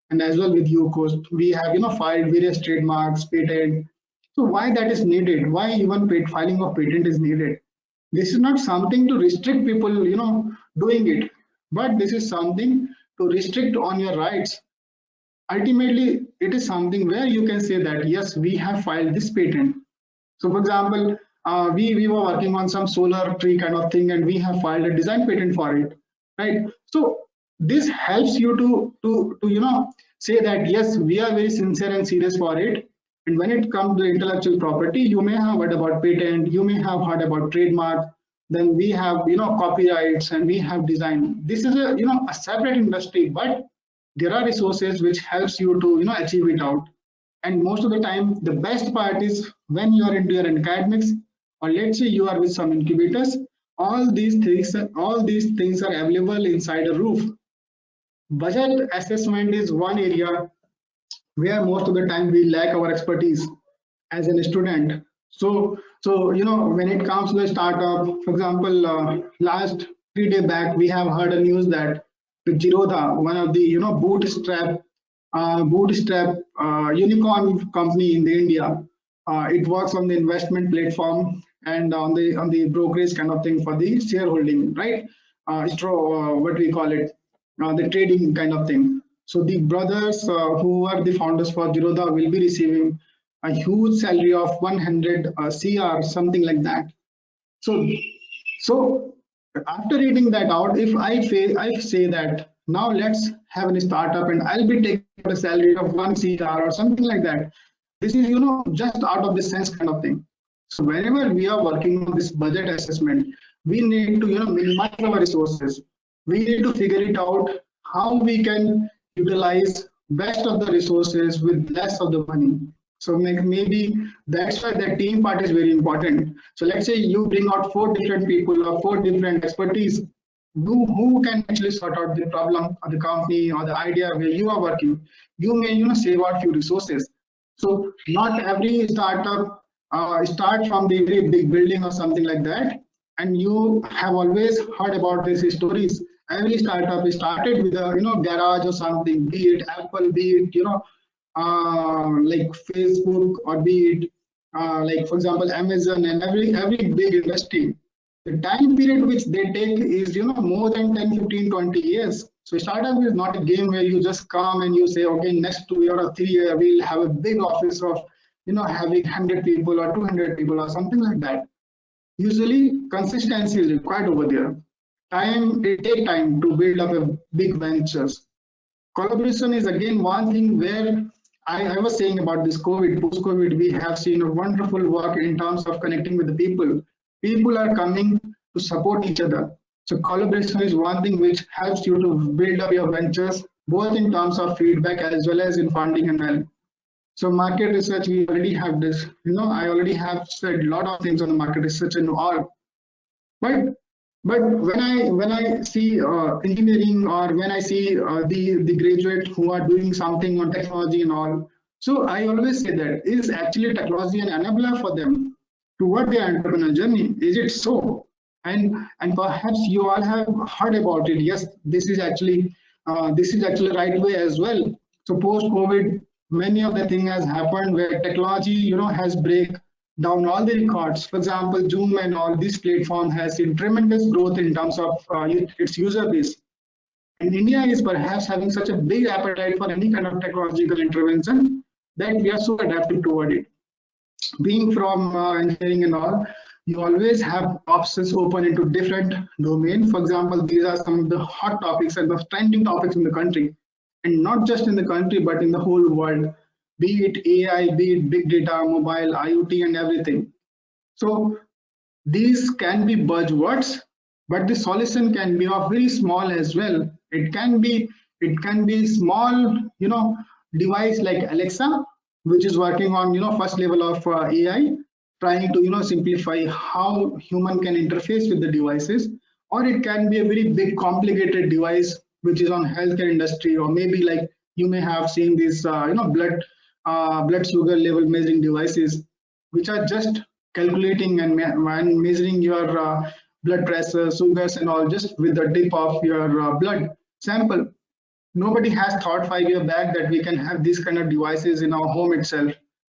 and as well with UCOAST. We have filed various trademarks, patent. So why that is needed? Why even filing of patent is needed? This is not something to restrict people, doing it, but this is something to restrict on your rights. Ultimately, it is something where you can say that yes, we have filed this patent. So, for example, we were working on some solar tree kind of thing, and we have filed a design patent for it, right? So this helps you to say that yes, we are very sincere and serious for it. And when it comes to intellectual property, you may have heard about patent, you may have heard about trademark, then we have copyrights and we have design. This is a separate industry, but there are resources which helps you to achieve it out. And most of the time, the best part is when you are into your academics, or let's say you are with some incubators, all these things are available inside a roof. Budget assessment is one area where most of the time we lack our expertise as a student. So when it comes to a startup, for example, last 3 days back we have heard a news that the Jirodha, one of the bootstrap unicorn company in the India, it works on the investment platform and on the brokerage kind of thing for the shareholding, right? What we call it, the trading kind of thing. So the brothers who are the founders for Jirodha will be receiving a huge salary of 100 CR, something like that. So after reading that out, if I say that now let's have a startup and I'll be taking a salary of 1 CR or something like that. This is just out of the sense kind of thing. So whenever we are working on this budget assessment, we need to minimize our resources. We need to figure it out how we can utilize best of the resources with less of the money. So maybe that's why the team part is very important. So let's say you bring out 4 different people or 4 different expertise who can actually sort out the problem of the company or the idea where you are working. You may save out few resources. So not every startup start from the very big building or something like that. And you have always heard about these stories. Every startup is started with a garage or something, be it Apple, be it like Facebook, or be it like for example Amazon, and every big industry. The time period which they take is more than 10, 15, 20 years. So startup is not a game where you just come and you say, okay, next 2 years or 3 years we'll have a big office of having 100 people or 200 people or something like that. Usually consistency is required over there. It takes time to build up a big ventures. Collaboration is again one thing where I was saying about this post-COVID, we have seen a wonderful work in terms of connecting with the people. People are coming to support each other. So collaboration is one thing which helps you to build up your ventures, both in terms of feedback as well as in funding and help. So market research, we already have this, I already have said a lot of things on the market research and all. But when I see engineering, or when I see the graduate who are doing something on technology and all, so I always say that is actually technology an enabler for them toward their entrepreneurial journey? Is it so? And perhaps you all have heard about it. Yes, this is actually right way as well. So post COVID, many of the things has happened where technology has break down all the records. For example, Zoom and all this platform has seen tremendous growth in terms of its user base. And India is perhaps having such a big appetite for any kind of technological intervention that we are so adaptive toward it. Being from engineering and all, you always have options open into different domains. For example, these are some of the hot topics and the trending topics in the country, and not just in the country, but in the whole world. Be it AI, be it big data, mobile, IoT, and everything. So these can be buzzwords, but the solution can be of very small as well. It can be small, device like Alexa, which is working on first level of AI, trying to simplify how human can interface with the devices, or it can be a very big complicated device which is on healthcare industry, or maybe like you may have seen these blood sugar level measuring devices, which are just calculating and measuring your blood pressure, sugars and all, just with the dip of your blood sample. Nobody has thought 5 years back that we can have these kind of devices in our home itself.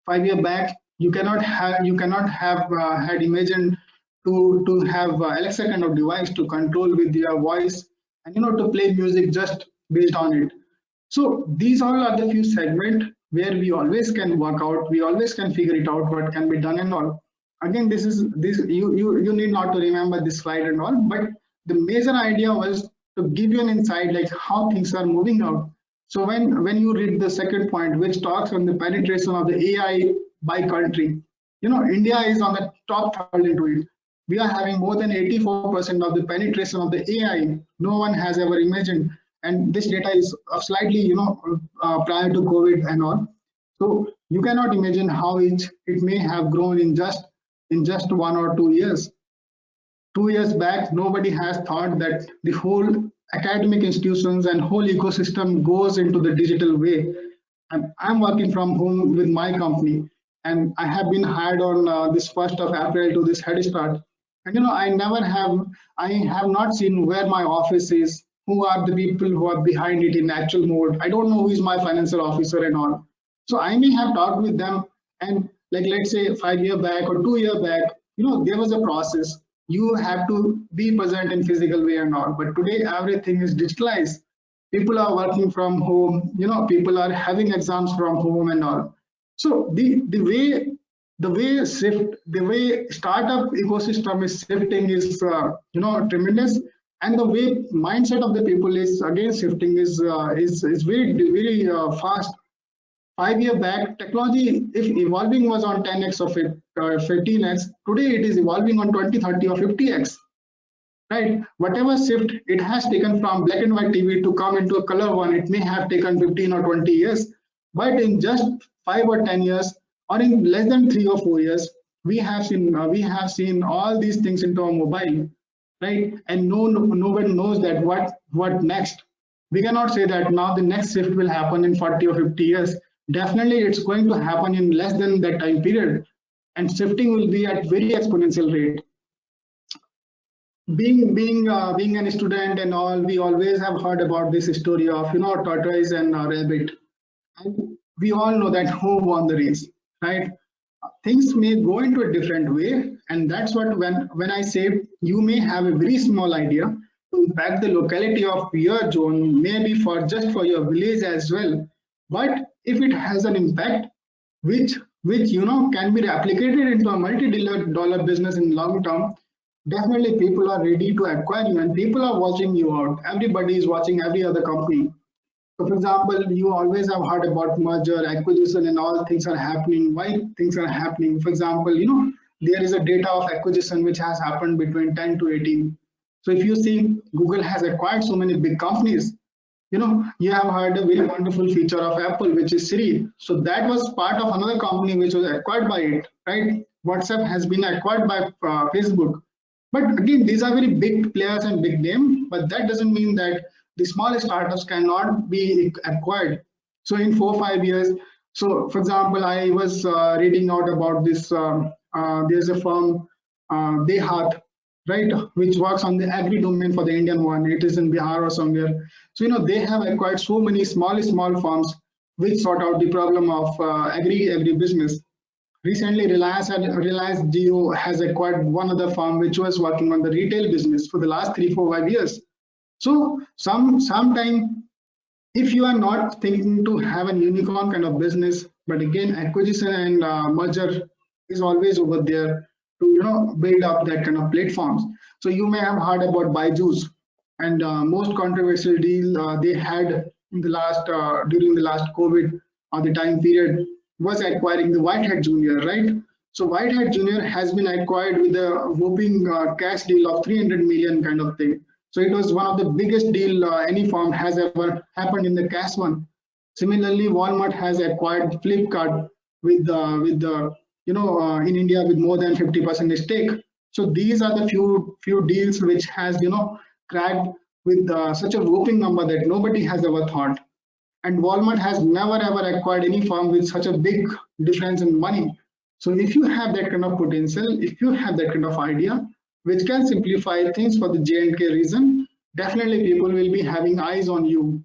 5 years back, you cannot have had imagined to have Alexa kind of device to control with your voice and to play music just based on it. So these all are the few segments where we always can work out, we always can figure it out what can be done and all. Again, you need not to remember this slide and all, but the major idea was to give you an insight like how things are moving out. So when you read the second point, which talks on the penetration of the AI by country, India is on the top third into it. We are having more than 84% of the penetration of the AI. No one has ever imagined. and this data is slightly, prior to COVID and all. So you cannot imagine how it may have grown in just 1 or 2 years. 2 years back, nobody has thought that the whole academic institutions and whole ecosystem goes into the digital way. And I'm working from home with my company, and I have been hired on this 1st of April to this head start. And I have not seen where my office is, who are the people who are behind it in actual mode. I don't know who is my financial officer and all. So I may have talked with them, and like let's say 5 year back or 2 year back, there was a process. You have to be present in physical way and all. But today everything is digitalized. People are working from home. People are having exams from home and all. So the way startup ecosystem is shifting is tremendous, and the way mindset of the people is again shifting is very fast. 5 year back, technology, if evolving was on 10x of it, 15x, today it is evolving on 20, 30 or 50x. Right? Whatever shift it has taken from black and white TV to come into a color one, it may have taken 15 or 20 years, but in just 5 or 10 years, or in less than 3 or 4 years, we have seen all these things into our mobile, right? And no one knows that what next. We cannot say that now the next shift will happen in 40 or 50 years. Definitely, it's going to happen in less than that time period, and shifting will be at very exponential rate. Being a student and all, we always have heard about this story of tortoise and rabbit, and we all know that who won the race, right? Things may go into a different way, and that's what when I say you may have a very small idea to impact the locality of your zone, maybe for your village as well. But if it has an impact which can be replicated into a multi-dollar business in long term, definitely people are ready to acquire you, and people are watching you out. Everybody is watching every other company. So for example, you always have heard about merger, acquisition, and all things are happening. Why things are happening? For example, there is a data of acquisition which has happened between 10 to 18. So if you see, Google has acquired so many big companies. You have heard a very wonderful feature of Apple, which is Siri. So that was part of another company which was acquired by it, right? WhatsApp has been acquired by Facebook. But again, these are very big players and big names, but that doesn't mean that the small startups cannot be acquired. So in 4 or 5 years, so for example, I was reading out about this, there's a firm, Dehat, right, which works on the agri domain for the Indian one. It is in Bihar or somewhere. So, they have acquired so many small farms which sort out the problem of agri business. Recently, Reliance Jio has acquired one other firm which was working on the retail business for the last 3, 4, 5 years. So sometime, if you are not thinking to have a unicorn kind of business, but again, acquisition and merger is always over there to build up that kind of platforms. So you may have heard about Byju's, and most controversial deal they had in the last during the last COVID or the time period was acquiring the Whitehead Junior, right? So Whitehead Junior has been acquired with a whopping cash deal of 300 million kind of thing. So it was one of the biggest deal any firm has ever happened in the cash one. Similarly, Walmart has acquired Flipkart with in India with more than 50% stake. So these are the few deals which has cracked with such a whopping number that nobody has ever thought. And Walmart has never ever acquired any firm with such a big difference in money. So if you have that kind of potential, if you have that kind of idea, which can simplify things for the J&K region, definitely people will be having eyes on you.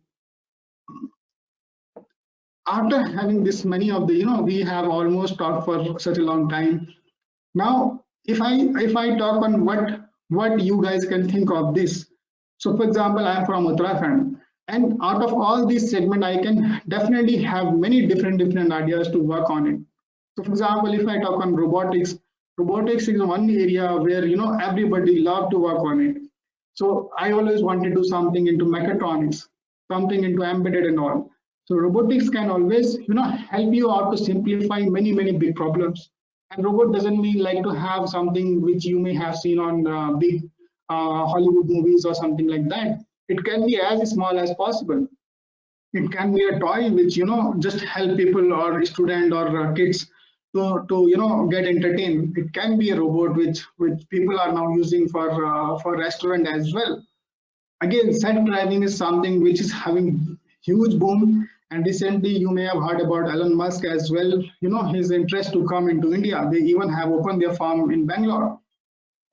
After having this many of the, we have almost talked for such a long time. Now, if I talk on what you guys can think of this. So for example, I am from Uttarakhand, and out of all these segments, I can definitely have many different ideas to work on it. So for example, if I talk on robotics is one area where everybody love to work on it. So I always want to do something into mechatronics, something into embedded and all. So robotics can always help you out to simplify many big problems. And robot doesn't mean like to have something which you may have seen on big Hollywood movies or something like that. It can be as small as possible. It can be a toy which just help people or student or kids to get entertained. It can be a robot which people are now using for restaurant as well. Again, self-driving is something which is having huge boom. And recently, you may have heard about Elon Musk as well. His interest to come into India. They even have opened their farm in Bangalore.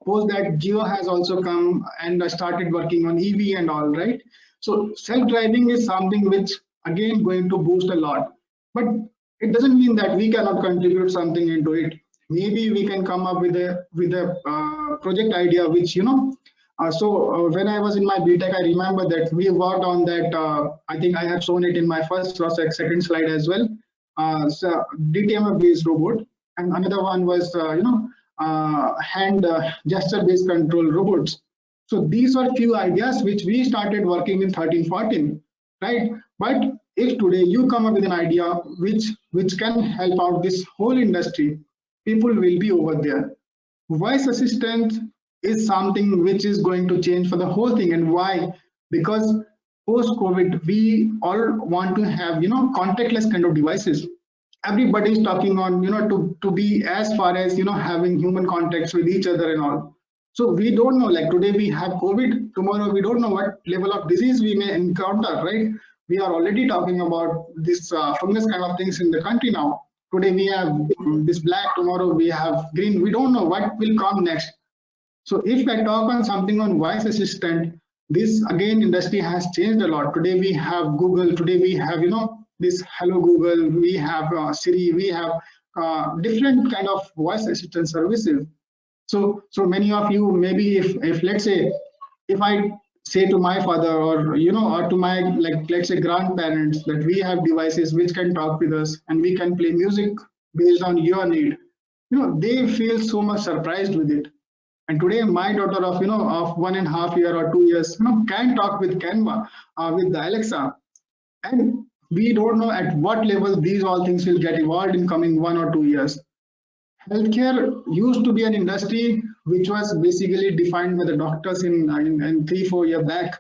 Post that, Geo has also come and started working on EV and all, right? So self-driving is something which again going to boost a lot. But it doesn't mean that we cannot contribute something into it. Maybe we can come up with a project idea which when I was in my BTech, I remember that we worked on that. I think I have shown it in my first or second slide as well. So DTMF-based robot, and another one was hand gesture-based control robots. So these are few ideas which we started working in 13-14, right? But if today you come up with an idea which can help out this whole industry, people will be over there. Voice assistant is something which is going to change for the whole thing. And why? Because post-COVID, we all want to have contactless kind of devices. Everybody is talking on to be as far as having human contacts with each other and all. So we don't know, like today we have COVID, tomorrow we don't know what level of disease we may encounter, right? We are already talking about this fungus kind of things in the country now. Today we have this black, tomorrow we have green. We don't know what will come next. So if I talk on something on voice assistant, this again industry has changed a lot. Today we have Google, today we have this Hello Google, we have Siri, we have different kind of voice assistant services. So many of you, maybe if let's say, if I say to my father or or to my let's say grandparents that we have devices which can talk with us and we can play music based on your need, they feel so much surprised with it. And today my daughter of of 1.5 years or 2 years can talk with Canva, with the Alexa, and we don't know at what level these all things will get evolved in coming 1 or 2 years. Healthcare used to be an industry which was basically defined by the doctors in 3-4 years back.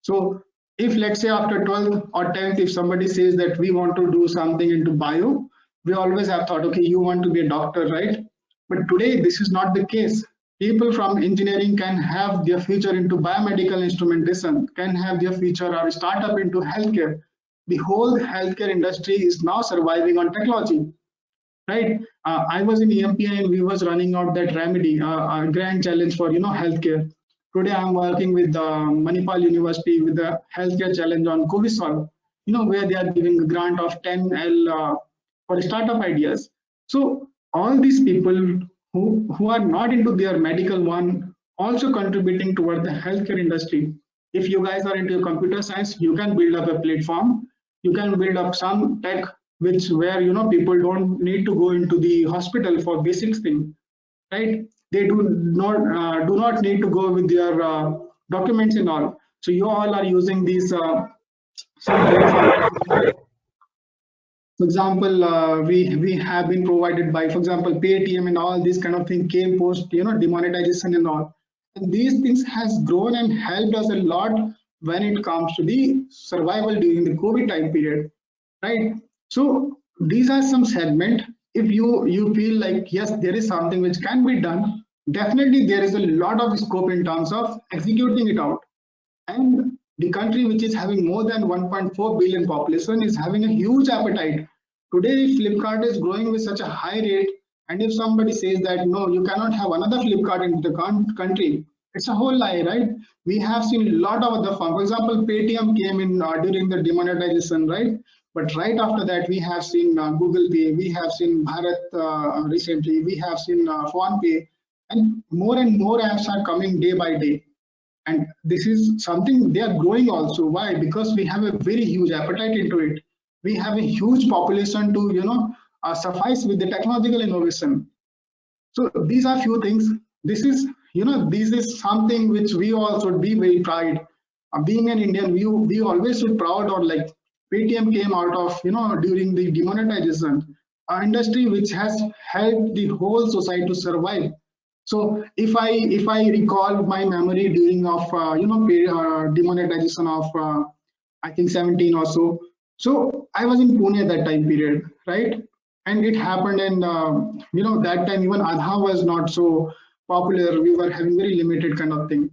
So if let's say after 12th or 10th, if somebody says that we want to do something into bio, we always have thought, okay, you want to be a doctor, right? But today this is not the case. People from engineering can have their future into biomedical instrumentation, can have their future or startup into healthcare. The whole healthcare industry is now surviving on technology, right? I was in EMPI and we was running out that remedy, a grand challenge for healthcare. Today I'm working with Manipal University with the healthcare challenge on Covisol, where they are giving a grant of 10L for startup ideas. So all these people who are not into their medical one also contributing toward the healthcare industry. If you guys are into computer science, you can build up a platform. You can build up some tech where people don't need to go into the hospital for basic thing, right? They do not need to go with their documents and all. So you all are using these some platform. For example, we have been provided by, for example, Paytm and all this kind of thing came post demonetization and all. And these things has grown and helped us a lot when it comes to the survival during the COVID time period, right? So these are some segment. If you feel like yes, there is something which can be done, definitely there is a lot of scope in terms of executing it out. And the country which is having more than 1.4 billion population is having a huge appetite. Today, Flipkart is growing with such a high rate, and if somebody says that no, you cannot have another Flipkart in the country, it's a whole lie, right? We have seen a lot of other firms. For example, Paytm came in during the demonetization, right? But right after that, we have seen Google Pay, we have seen Bharat recently, we have seen PhonePe, and more apps are coming day by day. And this is something they are growing also. Why? Because we have a very huge appetite into it. We have a huge population to suffice with the technological innovation. So these are few things. This is this is something which we all should be very proud. Being an Indian, we always should proud, or like Paytm came out of during the demonetization, an industry which has helped the whole society to survive. So if I recall my memory during of demonetization of I think 17 or so. So I was in Pune at that time period, right? And it happened, and that time even Aadhaar was not so popular. We were having very limited kind of thing.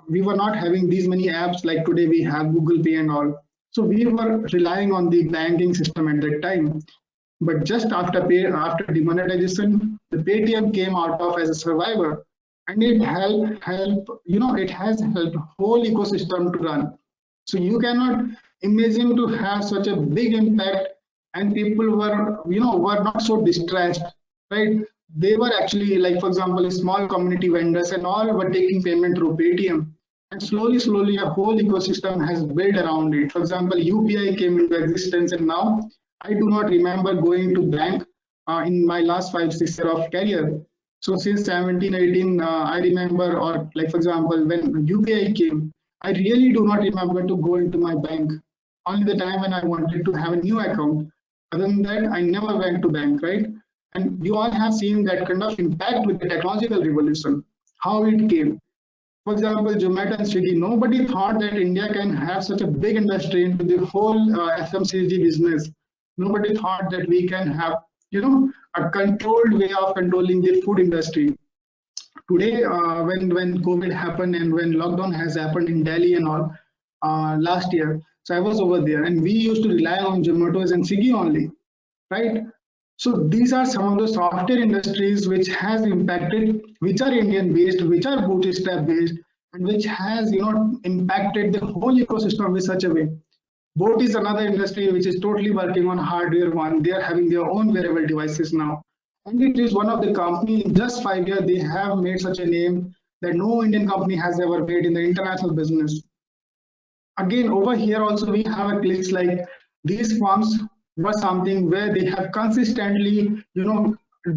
We were not having these many apps like today we have Google Pay and all. So we were relying on the banking system at that time. But just after demonetization, the Paytm came out of as a survivor, and it it has helped whole ecosystem to run. So you cannot imagine to have such a big impact, and people were not so distressed, right? They were actually, like for example, small community vendors and all were taking payment through Paytm. And slowly a whole ecosystem has built around it. For example, UPI came into existence, and now I do not remember going to bank in my last 5 6 years of career. So since 17 18, I remember, or like for example, when UPI came, I really do not remember to go into my bank. Only the time when I wanted to have a new account. Other than that, I never went to bank, right? And you all have seen that kind of impact with the technological revolution, how it came. For example, Zomato and Swiggy, nobody thought that India can have such a big industry into the whole FMCG business. Nobody thought that we can have, a controlled way of controlling the food industry. Today, when COVID happened and when lockdown has happened in Delhi and all last year, so I was over there, and we used to rely on Zomatos and Swiggy only, right? So these are some of the software industries which has impacted, which are Indian based, which are bootstrap based, and which has impacted the whole ecosystem in such a way. Boat is another industry which is totally working on hardware one. They are having their own wearable devices now. And it is one of the company in just 5 years they have made such a name that no Indian company has ever made in the international business. Again, over here also we have a clicks like these firms were something where they have consistently,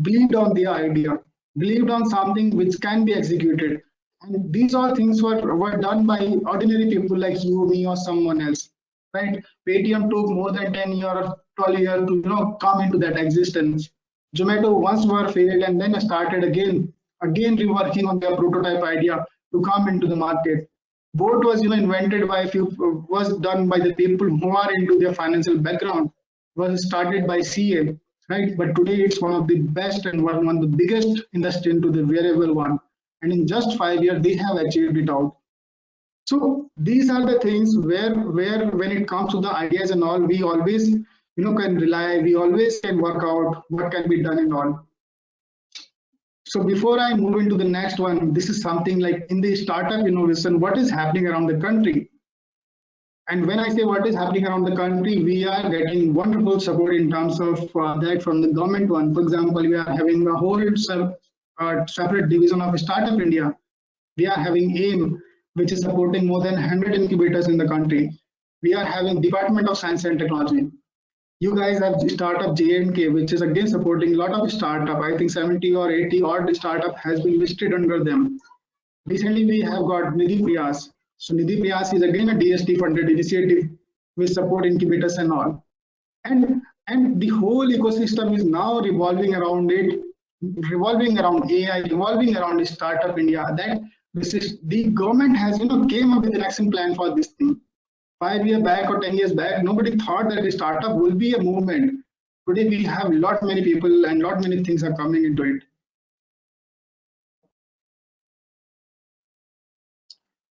believed on their idea, believed on something which can be executed. And these all things were done by ordinary people like you, me, or someone else, right? Paytm took more than 10 years, 12 years to come into that existence. Zomato once were failed and then started again reworking on their prototype idea to come into the market. Boat was invented by was done by the people who are into their financial background, was started by CA, right? But today it's one of the best and one of the biggest industry into the wearable one. And in just 5 years, they have achieved it out. So these are the things where when it comes to the ideas and all, we always can rely, we always can work out what can be done and all. So before I move into the next one, this is something like in the startup innovation, what is happening around the country? And when I say what is happening around the country, we are getting wonderful support in terms of that from the government one. For example, we are having a whole separate division of Startup India. We are having AIM, which is supporting more than 100 incubators in the country. We are having Department of Science and Technology. You guys have Startup J&K, which is again supporting a lot of startup. I think 70 or 80 odd startup has been listed under them. Recently, we have got Nidhi Prayas. So Nidhi Prayas is again a DST funded initiative with support incubators and all. And the whole ecosystem is now revolving around it, revolving around AI, revolving around Startup India. That this is the government has came up with an action plan for this thing. 5 years back or 10 years back, nobody thought that the startup will be a movement. Today we have lot many people and lot many things are coming into it.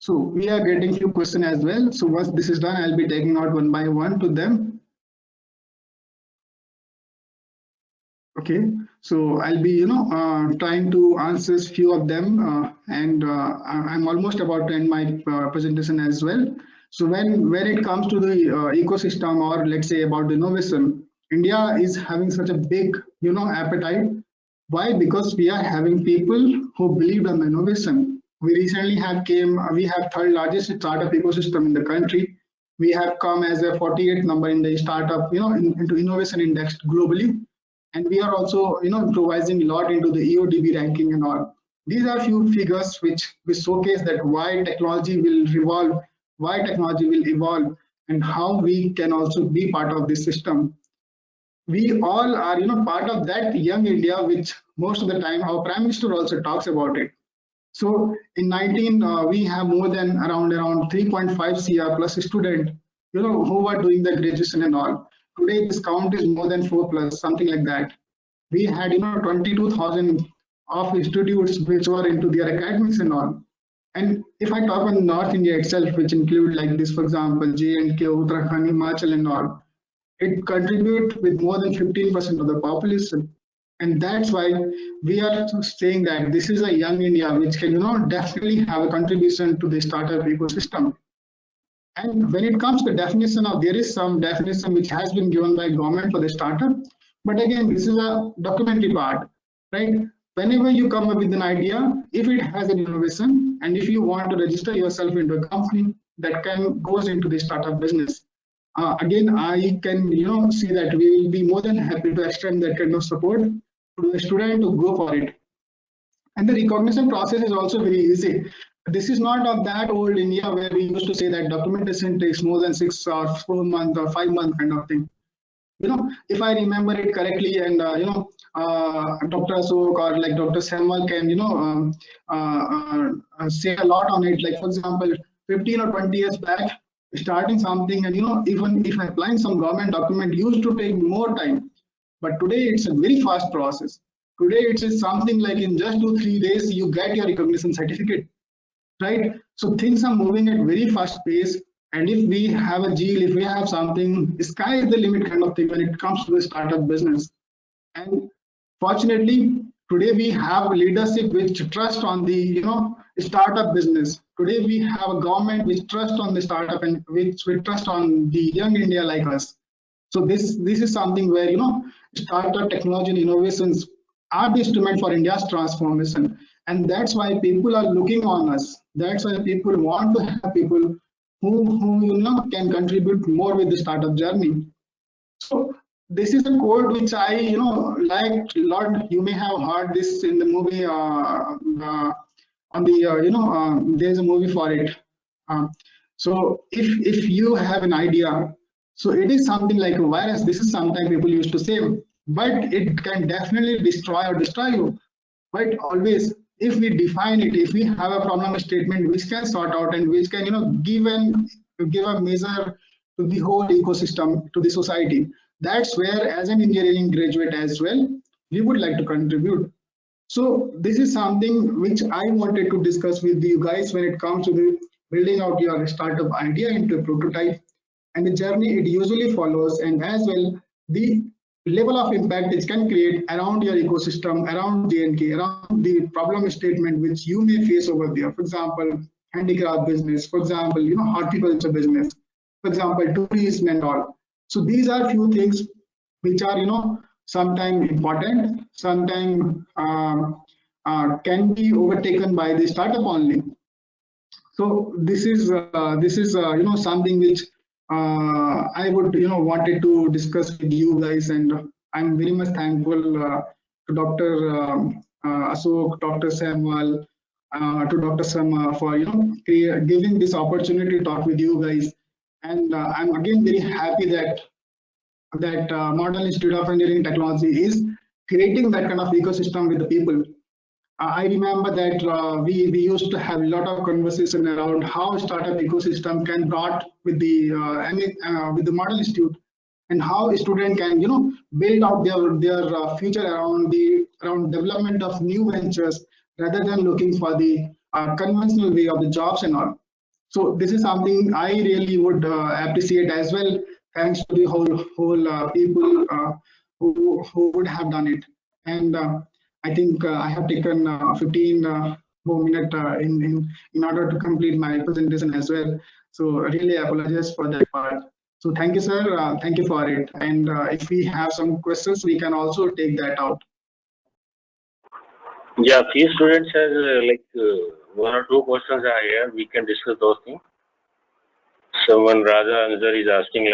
So we are getting few questions as well. So once this is done, I'll be taking out one by one to them. Okay, so I'll be trying to answer few of them, and I'm almost about to end my presentation as well. So when it comes to the ecosystem, or let's say about the innovation, India is having such a big appetite. Why? Because we are having people who believe in innovation. We recently we have third largest startup ecosystem in the country. We have come as a 48th number in the startup into innovation index globally. And we are also improvising a lot into the EODB ranking and all. These are few figures which showcase that why technology will revolve, why technology will evolve, and how we can also be part of this system. We all are part of that young India which most of the time our Prime Minister also talks about it. So in 19, we have more than around 3.5 CR plus student, who are doing the graduation and all. Today this count is more than 4 plus, something like that. We had 22,000 of institutes which were into their academics and all. And if I talk on North India itself, which include like this, for example, J&K, Uttarakhand, Himachal and all, it contributes with more than 15% of the population. And that's why we are saying that this is a young India which can definitely have a contribution to the startup ecosystem. And when it comes to definition of, there is some definition which has been given by government for the startup, but again this is a documentary part, right? Whenever you come up with an idea, if it has an innovation and if you want to register yourself into a company that goes into the startup business, again I can see that we will be more than happy to extend that kind of support to the student to go for it. And the recognition process is also very easy. This is not of that old India where we used to say that documentation takes more than 6 or 4 months or 5 months kind of thing. If I remember it correctly, and Dr. Ashok or like Dr. Samuel can say a lot on it. Like for example, 15 or 20 years back, starting something and even if applying some government document used to take more time. But today it's a very fast process. Today it is something like in just 2-3 days you get your recognition certificate, right? So things are moving at very fast pace. And if we have a deal, if we have something, sky is the limit kind of thing when it comes to the startup business. And fortunately, today we have leadership which trust on the startup business. Today we have a government which trust on the startup and which we trust on the young India like us. So this is something where startup technology and innovations are the instrument for India's transformation. And that's why people are looking on us. That's why people want to have people who can contribute more with the startup journey. So this is a quote which I like a lot. You may have heard this in the movie there's a movie for it. So if you have an idea, so it is something like a virus. This is something people used to say, but it can definitely destroy you. But always, if we define it, if we have a problem statement which can sort out and which can give a measure to the whole ecosystem, to the society, that's where as an engineering graduate as well we would like to contribute. So this is something which I wanted to discuss with you guys when it comes to the building out your startup idea into a prototype and the journey it usually follows, and as well the level of impact it can create around your ecosystem, around J&K, around the problem statement which you may face over there. For example, handicraft business, for example, horticulture business, for example, tourism and all. So these are few things which are sometimes important, sometimes can be overtaken by the startup only. So this is something which I would wanted to discuss with you guys, and I'm very much thankful to Dr. Ashok, Dr. Samuel, to Dr. Sama for giving this opportunity to talk with you guys. And I'm again very happy that Model Institute of Engineering Technology is creating that kind of ecosystem with the people. I remember that we used to have a lot of conversation around how startup ecosystem can brought with the Model Institute, and how a student can build out their future around development of new ventures rather than looking for the conventional way of the jobs and all. So this is something I really would appreciate as well. Thanks to the whole people who would have done it. And I think I have taken 15 more minutes in order to complete my presentation as well. So really apologize for that part. So thank you, sir. Thank you for it. And if we have some questions, we can also take that out. Yeah, few students has one or two questions are here. We can discuss those things. Someone, Raja Anzar, is asking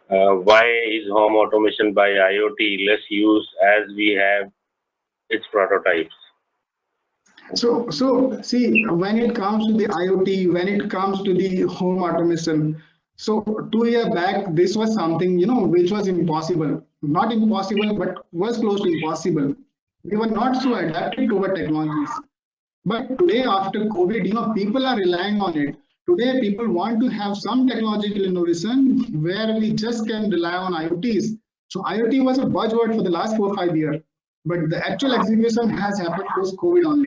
why is home automation by IoT less used as we have its prototypes? So see, when it comes to the IoT, when it comes to the home automation, So 2 years back, this was something, which was impossible. Not impossible, but was close to impossible. We were not so adapted to our technologies. But today, after COVID, people are relying on it. Today, people want to have some technological innovation where we just can rely on IoTs. So IoT was a buzzword for the last 4 or 5 years, but the actual execution has happened post COVID only.